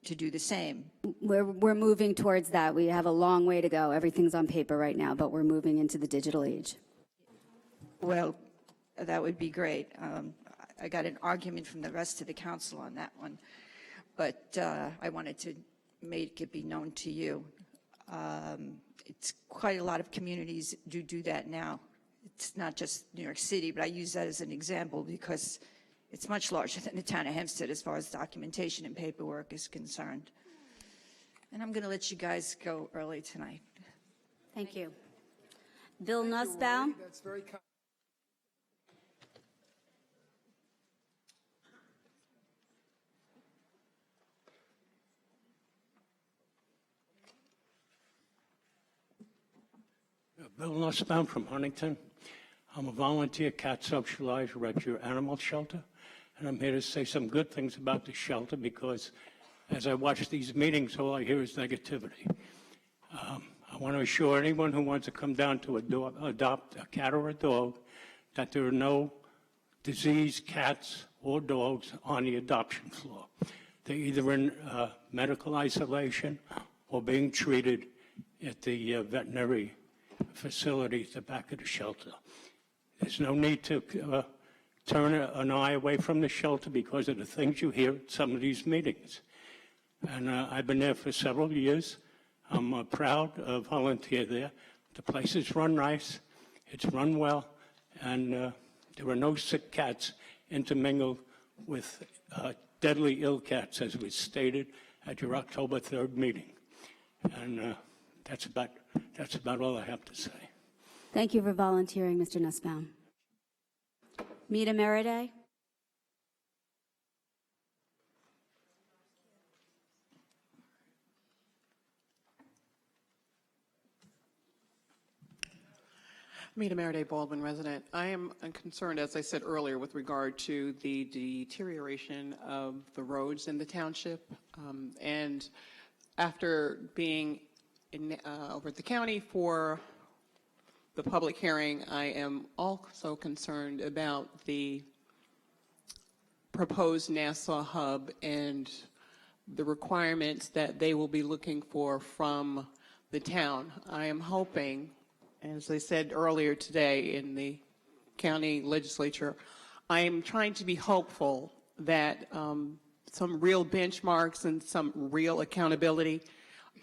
to do the same. We're moving towards that. We have a long way to go. Everything's on paper right now, but we're moving into the digital age. Well, that would be great. I got an argument from the rest of the council on that one, but I wanted to make it be known to you. It's quite a lot of communities do that now. It's not just New York City, but I use that as an example because it's much larger than the town of Hempstead as far as documentation and paperwork is concerned. And I'm going to let you guys go early tonight. Thank you. Bill Nussbaum. That's very kind. Bill Nussbaum from Huntington. I'm a volunteer cat socializer at your animal shelter, and I'm here to say some good things about the shelter because as I watch these meetings, all I hear is negativity. I want to assure anyone who wants to come down to adopt a cat or a dog that there are no diseased cats or dogs on the adoption floor. They're either in medical isolation or being treated at the veterinary facility at the back of the shelter. There's no need to turn an eye away from the shelter because of the things you hear at some of these meetings. And I've been there for several years. I'm a proud volunteer there. The place is run nice, it's run well, and there are no sick cats intermingled with deadly ill cats, as was stated at your October 3rd meeting. And that's about all I have to say. Thank you for volunteering, Mr. Nussbaum. Mita Meriday. Mita Meriday, Baldwin resident. I am concerned, as I said earlier, with regard to the deterioration of the roads in the township. And after being over at the county for the public hearing, I am also concerned about the proposed NASA hub and the requirements that they will be looking for from the town. I am hoping, as I said earlier today in the county legislature, I am trying to be hopeful that some real benchmarks and some real accountability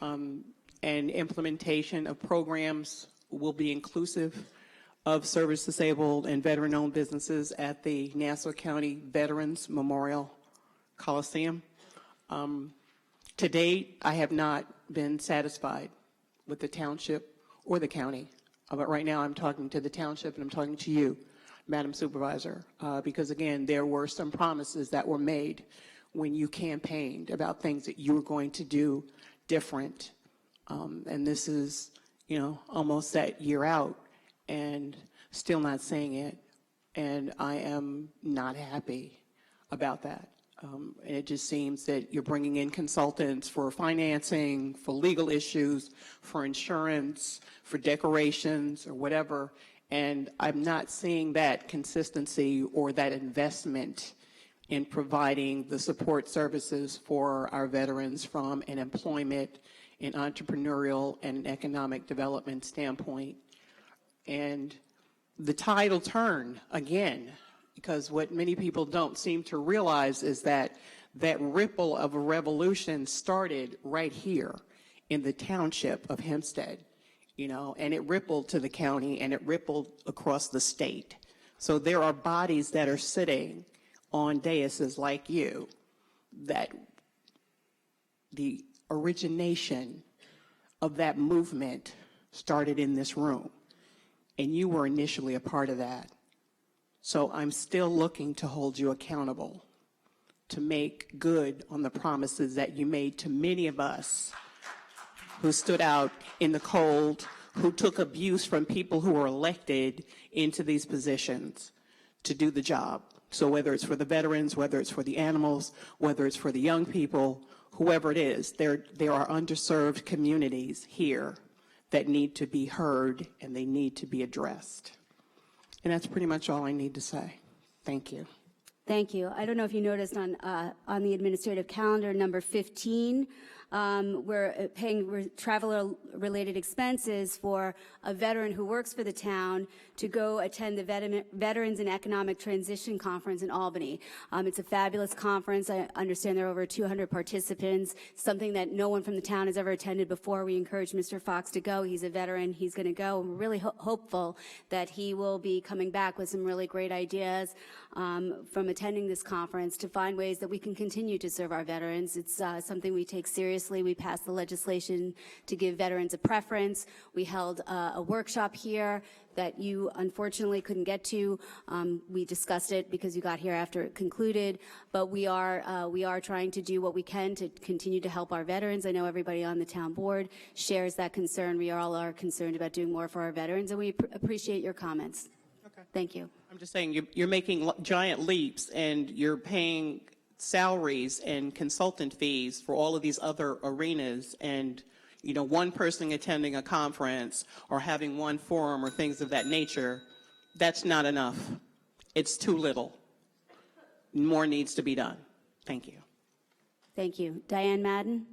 and implementation of programs will be inclusive of service disabled and veteran-owned businesses at the Nassau County Veterans Memorial Coliseum. To date, I have not been satisfied with the township or the county. But right now I'm talking to the township and I'm talking to you, Madam Supervisor, because again, there were some promises that were made when you campaigned about things that you were going to do different. And this is, almost that year out and still not seeing it. And I am not happy about that. And it just seems that you're bringing in consultants for financing, for legal issues, for insurance, for decorations, or whatever. And I'm not seeing that consistency or that investment in providing the support services for our veterans from an employment, an entrepreneurial, and an economic development standpoint. And the tide will turn again, because what many people don't seem to realize is that that ripple of a revolution started right here in the township of Hempstead, and it rippled to the county and it rippled across the state. So there are bodies that are sitting on daises like you that the origination of that movement started in this room, and you were initially a part of that. So I'm still looking to hold you accountable, to make good on the promises that you made to many of us who stood out in the cold, who took abuse from people who were elected into these positions to do the job. So whether it's for the veterans, whether it's for the animals, whether it's for the young people, whoever it is, there are underserved communities here that need to be heard and they need to be addressed. And that's pretty much all I need to say. Thank you. Thank you. I don't know if you noticed on the administrative calendar, number 15, we're paying traveler-related expenses for a veteran who works for the town to go attend the Veterans and Economic Transition Conference in Albany. It's a fabulous conference. I understand there are over 200 participants, something that no one from the town has ever attended before. We encourage Mr. Fox to go. He's a veteran. He's going to go. We're really hopeful that he will be coming back with some really great ideas from attending this conference to find ways that we can continue to serve our veterans. It's something we take seriously. We passed the legislation to give veterans a preference. We held a workshop here that you unfortunately couldn't get to. We discussed it because you got here after it concluded, but we are trying to do what we can to continue to help our veterans. I know everybody on the town board shares that concern. We all are concerned about doing more for our veterans, and we appreciate your comments. Okay. Thank you. I'm just saying you're making giant leaps, and you're paying salaries and consultant fees for all of these other arenas, and one person attending a conference or having one forum or things of that nature, that's not enough. It's too little. More needs to be done. Thank you. Thank you. Diane Madden?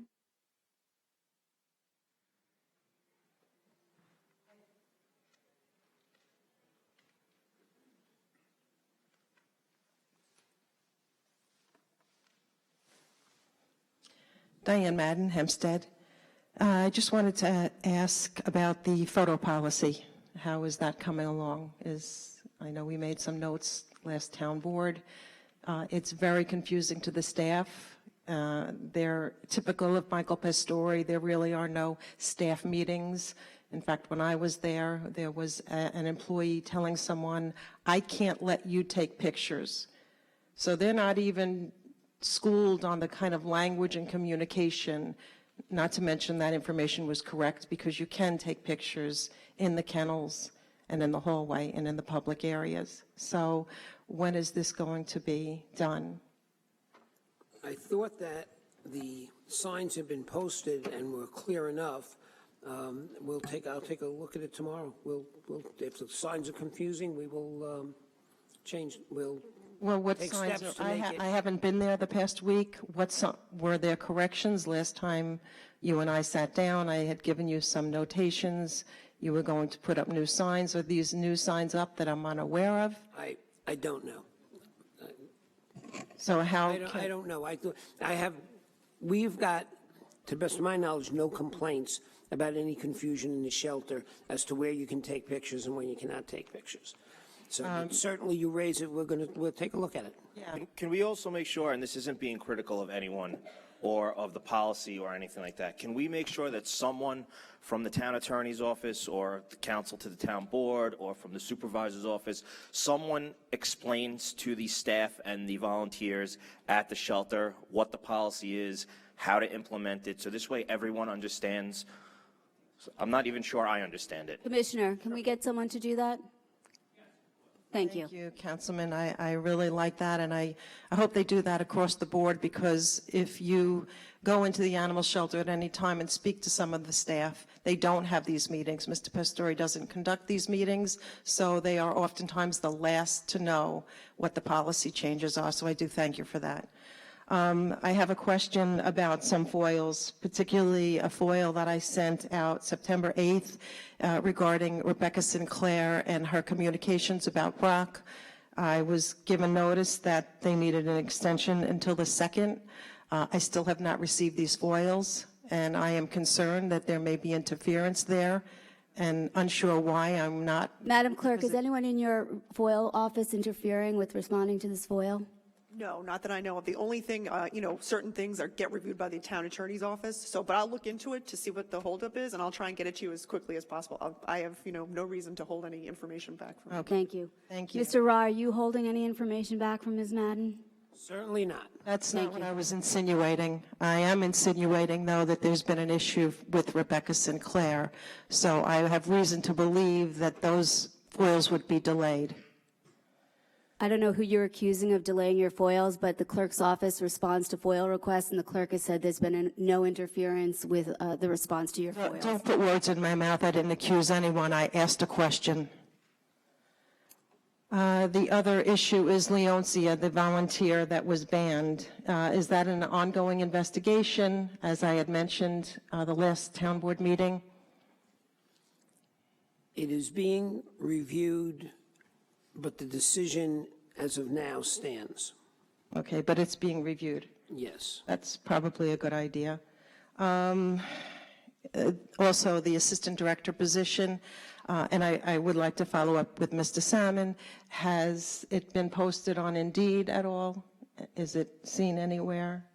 Diane Madden, Hempstead. I just wanted to ask about the photo policy. How is that coming along? I know we made some notes last town board. It's very confusing to the staff. They're typical of Michael Pastore. There really are no staff meetings. In fact, when I was there, there was an employee telling someone, "I can't let you take pictures." So they're not even schooled on the kind of language and communication, not to mention that information was correct because you can take pictures in the kennels and in the hallway and in the public areas. So when is this going to be done? I thought that the signs had been posted and were clear enough. I'll take a look at it tomorrow. If the signs are confusing, we will change. Well, what Take signs steps are, to make it. I haven't been there the past week. Were there corrections? Last time you and I sat down, I had given you some notations. You were going to put up new signs. Are these new signs up that I'm unaware of? I don't know. So how? I don't know. We've got, to the best of my knowledge, no complaints about any confusion in the shelter as to where you can take pictures and when you cannot take pictures. So certainly you raise it, we'll take a look at it. Yeah. Can we also make sure, and this isn't being critical of anyone or of the policy or anything like that, can we make sure that someone from the town attorney's office or the counsel to the town board or from the supervisor's office, someone explains to the staff and the volunteers at the shelter what the policy is, how to implement it, so this way everyone understands? I'm not even sure I understand it. Commissioner, can we get someone to do that? Thank you. Thank you, Councilman. I really like that, and I hope they do that across the board, because if you go into the animal shelter at any time and speak to some of the staff, they don't have these meetings. Mr. Pastore doesn't conduct these meetings, so they are oftentimes the last to know what the policy changes are, so I do thank you for that. I have a question about some foils, particularly a foil that I sent out September 8th regarding Rebecca Sinclair and her communications about Brock. I was given notice that they needed an extension until the 2nd. I still have not received these foils, and I am concerned that there may be interference there, and unsure why. I'm not. Madam Clerk, is anyone in your FOIL office interfering with responding to this FOIL? No, not that I know of. The only thing, certain things get reviewed by the town attorney's office. So, but I'll look into it to see what the holdup is, and I'll try and get it to you as quickly as possible. I have, no reason to hold any information back from you. Thank you. Thank you. Mr. Ra, are you holding any information back from Ms. Madden? Certainly not. That's not what I was insinuating. I am insinuating, though, that there's been an issue with Rebecca Sinclair. So I have reason to believe that those foils would be delayed. I don't know who you're accusing of delaying your FOILs, but the clerk's office responds to FOIL requests, and the clerk has said there's been no interference with the response to your FOILs. Don't put words in my mouth. I didn't accuse anyone. I asked a question. The other issue is Leoncia, the volunteer that was banned. Is that an ongoing investigation, as I had mentioned the last town board meeting? It is being reviewed, but the decision as of now stands. Okay, but it's being reviewed. Yes. That's probably a good idea. Also, the assistant director position, and I would like to follow up with Mr. Salmon. Has it been posted on Indeed at all? Is it seen anywhere?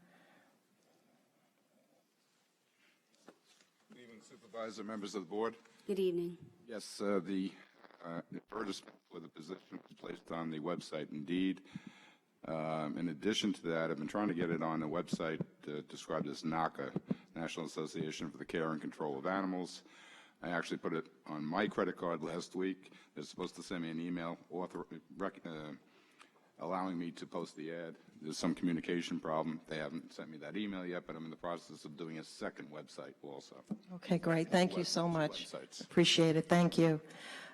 Good evening, Supervisor, members of the board. Good evening. Yes, the advertisement for the position was placed on the website Indeed. In addition to that, I've been trying to get it on the website described as NACA, National Association for the Care and Control of Animals. I actually put it on my credit card last week. They're supposed to send me an email allowing me to post the ad. There's some communication problem. They haven't sent me that email yet, but I'm in the process of doing a second website also. Okay, great. Thank you so much. Websites. Appreciate it. Thank you.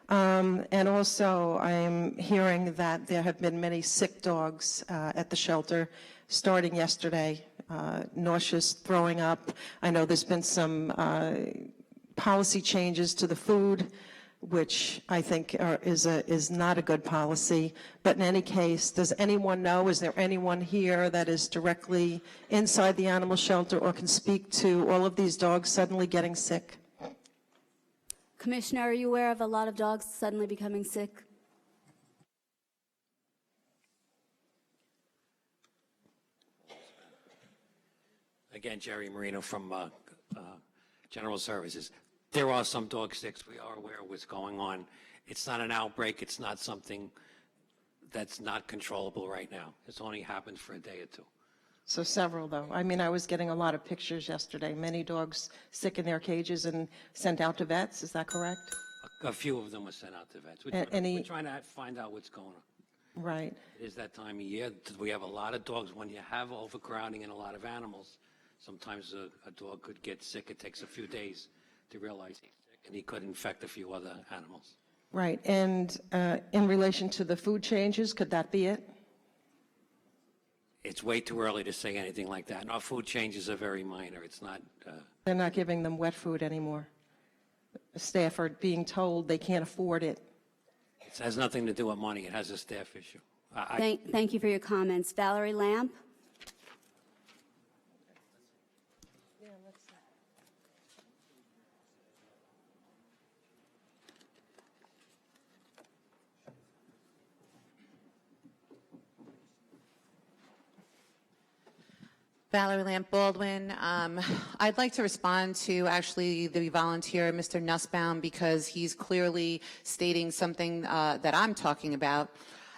And also, I'm hearing that there have been many sick dogs at the shelter starting yesterday, nauseous, throwing up. I know there's been some policy changes to the food, which I think is not a good policy. But in any case, does anyone know, is there anyone here that is directly inside the animal shelter or can speak to all of these dogs suddenly getting sick? Commissioner, are you aware of a lot of dogs suddenly becoming sick? Again, Jerry Marino from General Services. There are some dog sticks. We are aware of what's going on. It's not an outbreak. It's not something that's not controllable right now. It's only happened for a day or two. So several, though. I mean, I was getting a lot of pictures yesterday. Many dogs sick in their cages and sent out to vets. Is that correct? A few of them were sent out to vets. Any- We're trying to find out what's going on. Right. It is that time of year. We have a lot of dogs. When you have overcrowding and a lot of animals, sometimes a dog could get sick. It takes a few days to realize he's sick, and he could infect a few other animals. Right. And in relation to the food changes, could that be it? It's way too early to say anything like that. And our food changes are very minor. It's not. They're not giving them wet food anymore. Staff are being told they can't afford it. It has nothing to do with money. It has a staff issue. Thank you for your comments. Valerie Lamp? Valerie Lamp Baldwin. I'd like to respond to actually the volunteer, Mr. Nussbaum, because he's clearly stating something that I'm talking about.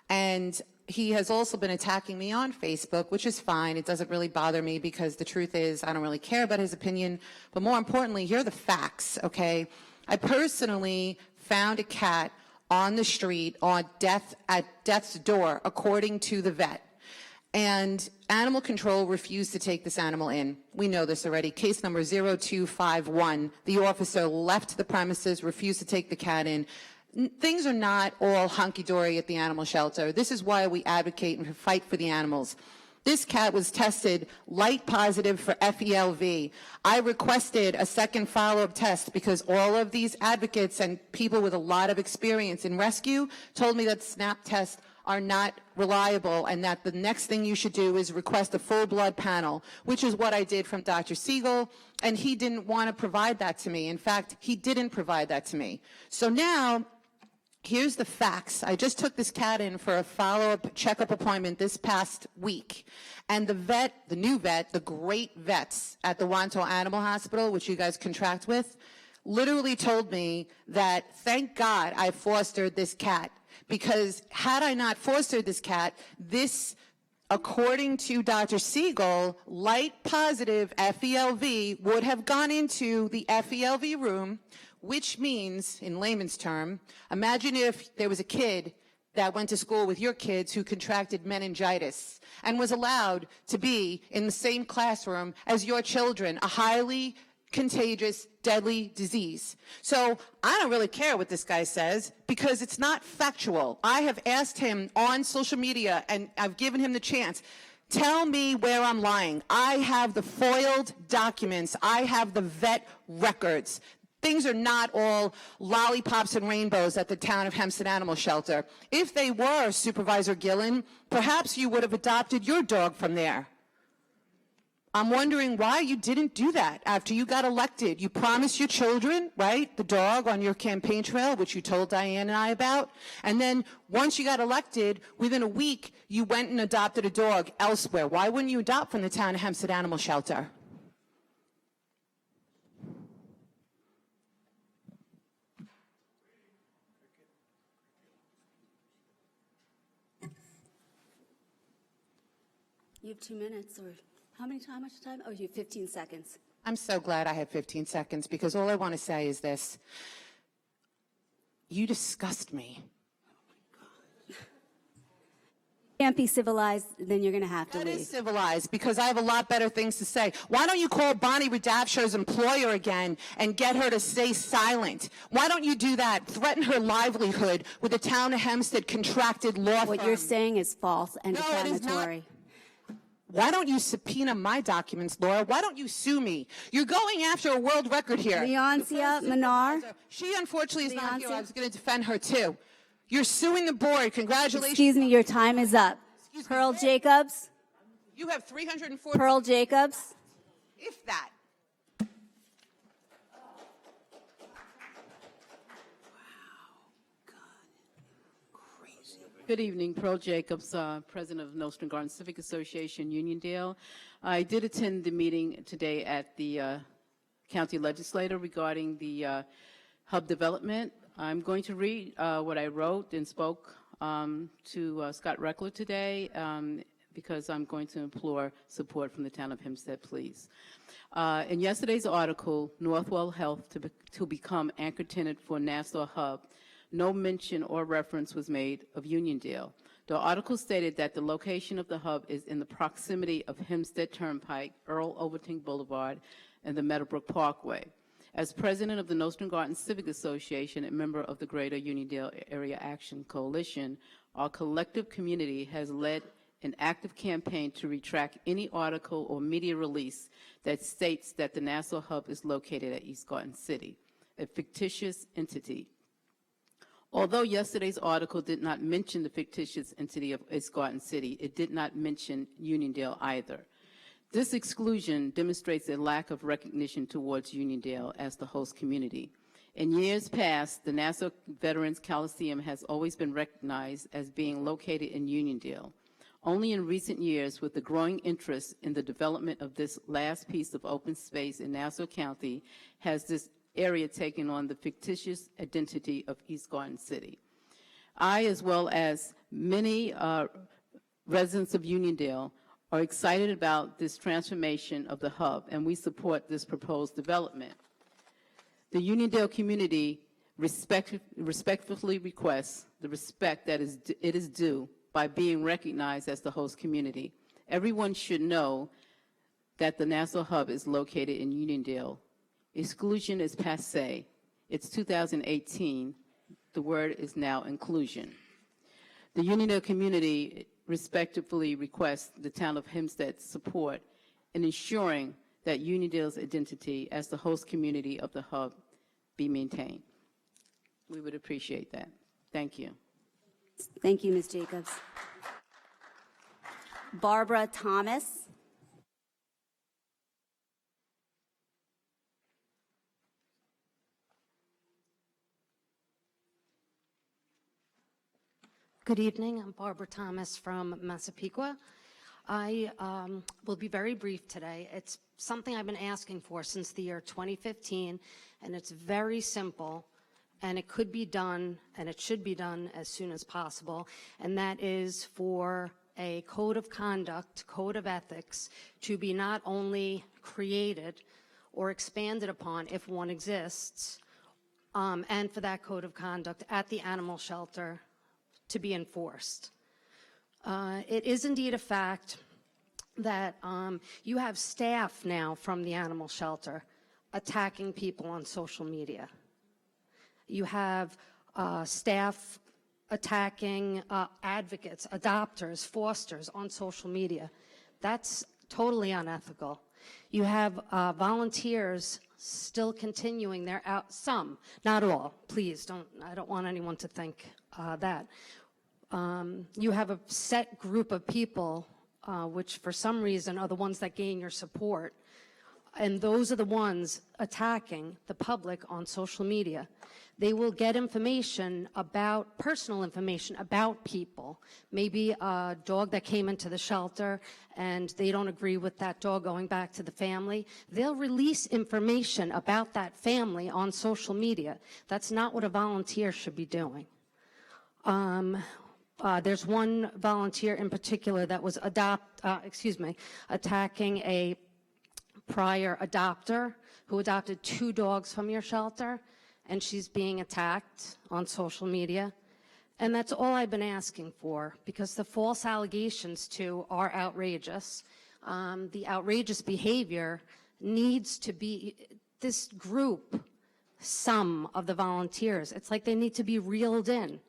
And he has also been attacking me on Facebook, which is fine. It doesn't really bother me because the truth is I don't really care about his opinion. But more importantly, here are the facts, okay? I personally found a cat on the street at death's door, according to the vet. And animal control refused to take this animal in. We know this already. Case number 0251. The officer left the premises, refused to take the cat in. Things are not all hunky-dory at the animal shelter. This is why we advocate and fight for the animals. This cat was tested light positive for FELV. I requested a second follow-up test because all of these advocates and people with a lot of experience in rescue told me that SNAP tests are not reliable and that the next thing you should do is request a full blood panel, which is what I did from Dr. Siegel, and he didn't want to provide that to me. In fact, he didn't provide that to me. So now, here's the facts. I just took this cat in for a follow-up checkup appointment this past week. And the vet, the new vet, the great vets at the Wanto Animal Hospital, which you guys contract with, literally told me that, thank God I fostered this cat. Because had I not fostered this cat, this, according to Dr. Siegel, light positive FELV would have gone into the FELV room, which means, in layman's term, imagine if there was a kid that went to school with your kids who contracted meningitis and was allowed to be in the same classroom as your children, a highly contagious, deadly disease. So I don't really care what this guy says because it's not factual. I have asked him on social media and I've given him the chance. Tell me where I'm lying. I have the foiled documents. I have the vet records. Things are not all lollipops and rainbows at the town of Hempstead Animal Shelter. If they were, Supervisor Gillen, perhaps you would have adopted your dog from there. I'm wondering why you didn't do that after you got elected. You promised your children, right, the dog on your campaign trail, which you told Diane and I about. And then once you got elected, within a week, you went and adopted a dog elsewhere. Why wouldn't you adopt from the town of Hempstead Animal Shelter? You have 2 minutes, or how much time? Oh, you have 15 seconds. I'm so glad I have 15 seconds because all I want to say is this. You disgust me. Can't be civilized, then you're going to have to leave. That is civilized because I have a lot better things to say. Why don't you call Bonnie Redapsher's employer again and get her to stay silent? Why don't you do that? Threaten her livelihood with the town of Hempstead contracted law firm. What you're saying is false and No, it is not. defamatory. Why don't you subpoena my documents, Laura? Why don't you sue me? You're going after a world record here. Leoncia Menard? She unfortunately is not here. I was going to defend her too. You're suing the board. Congratulations. Excuse me, your time is up. Pearl Jacobs? You have 340. Pearl Jacobs? If that. Good evening, Pearl Jacobs, President of Nostrand Garden Civic Association, Uniondale. I did attend the meeting today at the county legislature regarding the hub development. I'm going to read what I wrote and spoke to Scott Reckler today because I'm going to implore support from the town of Hempstead, please. In yesterday's article, Northwell Health to become anchor tenant for Nassau Hub, no mention or reference was made of Uniondale. The article stated that the location of the hub is in the proximity of Hempstead Turnpike, Earl Overton Boulevard, and the Meadowbrook Parkway. As president of the Nostrand Garden Civic Association and member of the Greater Uniondale Area Action Coalition, our collective community has led an active campaign to retract any article or media release that states that the Nassau Hub is located at East Garden City, a fictitious entity. Although yesterday's article did not mention the fictitious entity of East Garden City, it did not mention Uniondale either. This exclusion demonstrates a lack of recognition towards Uniondale as the host community. In years past, the Nassau Veterans Coliseum has always been recognized as being located in Uniondale. Only in recent years, with the growing interest in the development of this last piece of open space in Nassau County, has this area taking on the fictitious identity of East Garden City. I, as well as many residents of Uniondale, are excited about this transformation of the hub, and we support this proposed development. The Uniondale community respectfully request the respect that it is due by being recognized as the host community. Everyone should know that the Nassau Hub is located in Uniondale. Exclusion is passé. It's 2018. The word is now inclusion. The Uniondale community respectfully requests the town of Hempstead's support in ensuring that Uniondale's identity as the host community of the hub be maintained. We would appreciate that. Thank you. Thank you, Ms. Jacobs. Barbara Thomas. Good evening. I'm Barbara Thomas from Massapequa. I will be very brief today. It's something I've been asking for since the year 2015, and it's very simple, and it could be done, and it should be done as soon as possible, and that is for a code of conduct, code of ethics, to be not only created or expanded upon if one exists, and for that code of conduct at the animal shelter to be enforced. It is indeed a fact that you have staff now from the animal shelter attacking people on social media. You have staff attacking advocates, adopters, fosters on social media. That's totally unethical. You have volunteers still continuing their some, not all, please don't, I don't want anyone to think that. You have a set group of people which for some reason are the ones that gain your support, and those are the ones attacking the public on social media. They will get information about, personal information about people, maybe a dog that came into the shelter and they don't agree with that dog going back to the family. They'll release information about that family on social media. That's not what a volunteer should be doing. There's one volunteer in particular that was attacking a prior adopter who adopted 2 dogs from your shelter, and she's being attacked on social media. And that's all I've been asking for, because the false allegations too are outrageous. The outrageous behavior needs to be, this group, some of the volunteers, it's like they need to be reeled in.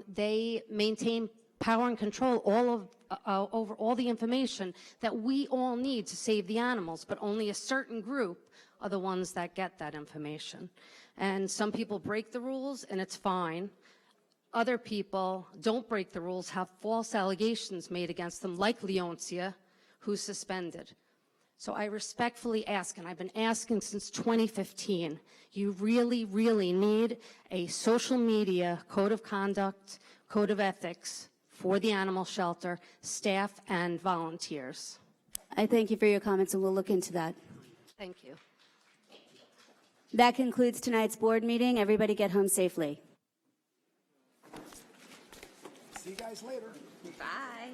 They maintain power and control over all the information that we all need to save the animals, but only a certain group are the ones that get that information. And some people break the rules, and it's fine. Other people don't break the rules, have false allegations made against them, like Leoncia, who's suspended. So I respectfully ask, and I've been asking since 2015, you really, really need a social media code of conduct, code of ethics for the animal shelter, staff and volunteers. I thank you for your comments, and we'll look into that. Thank you. That concludes tonight's board meeting. Everybody get home safely. See you guys later. Bye.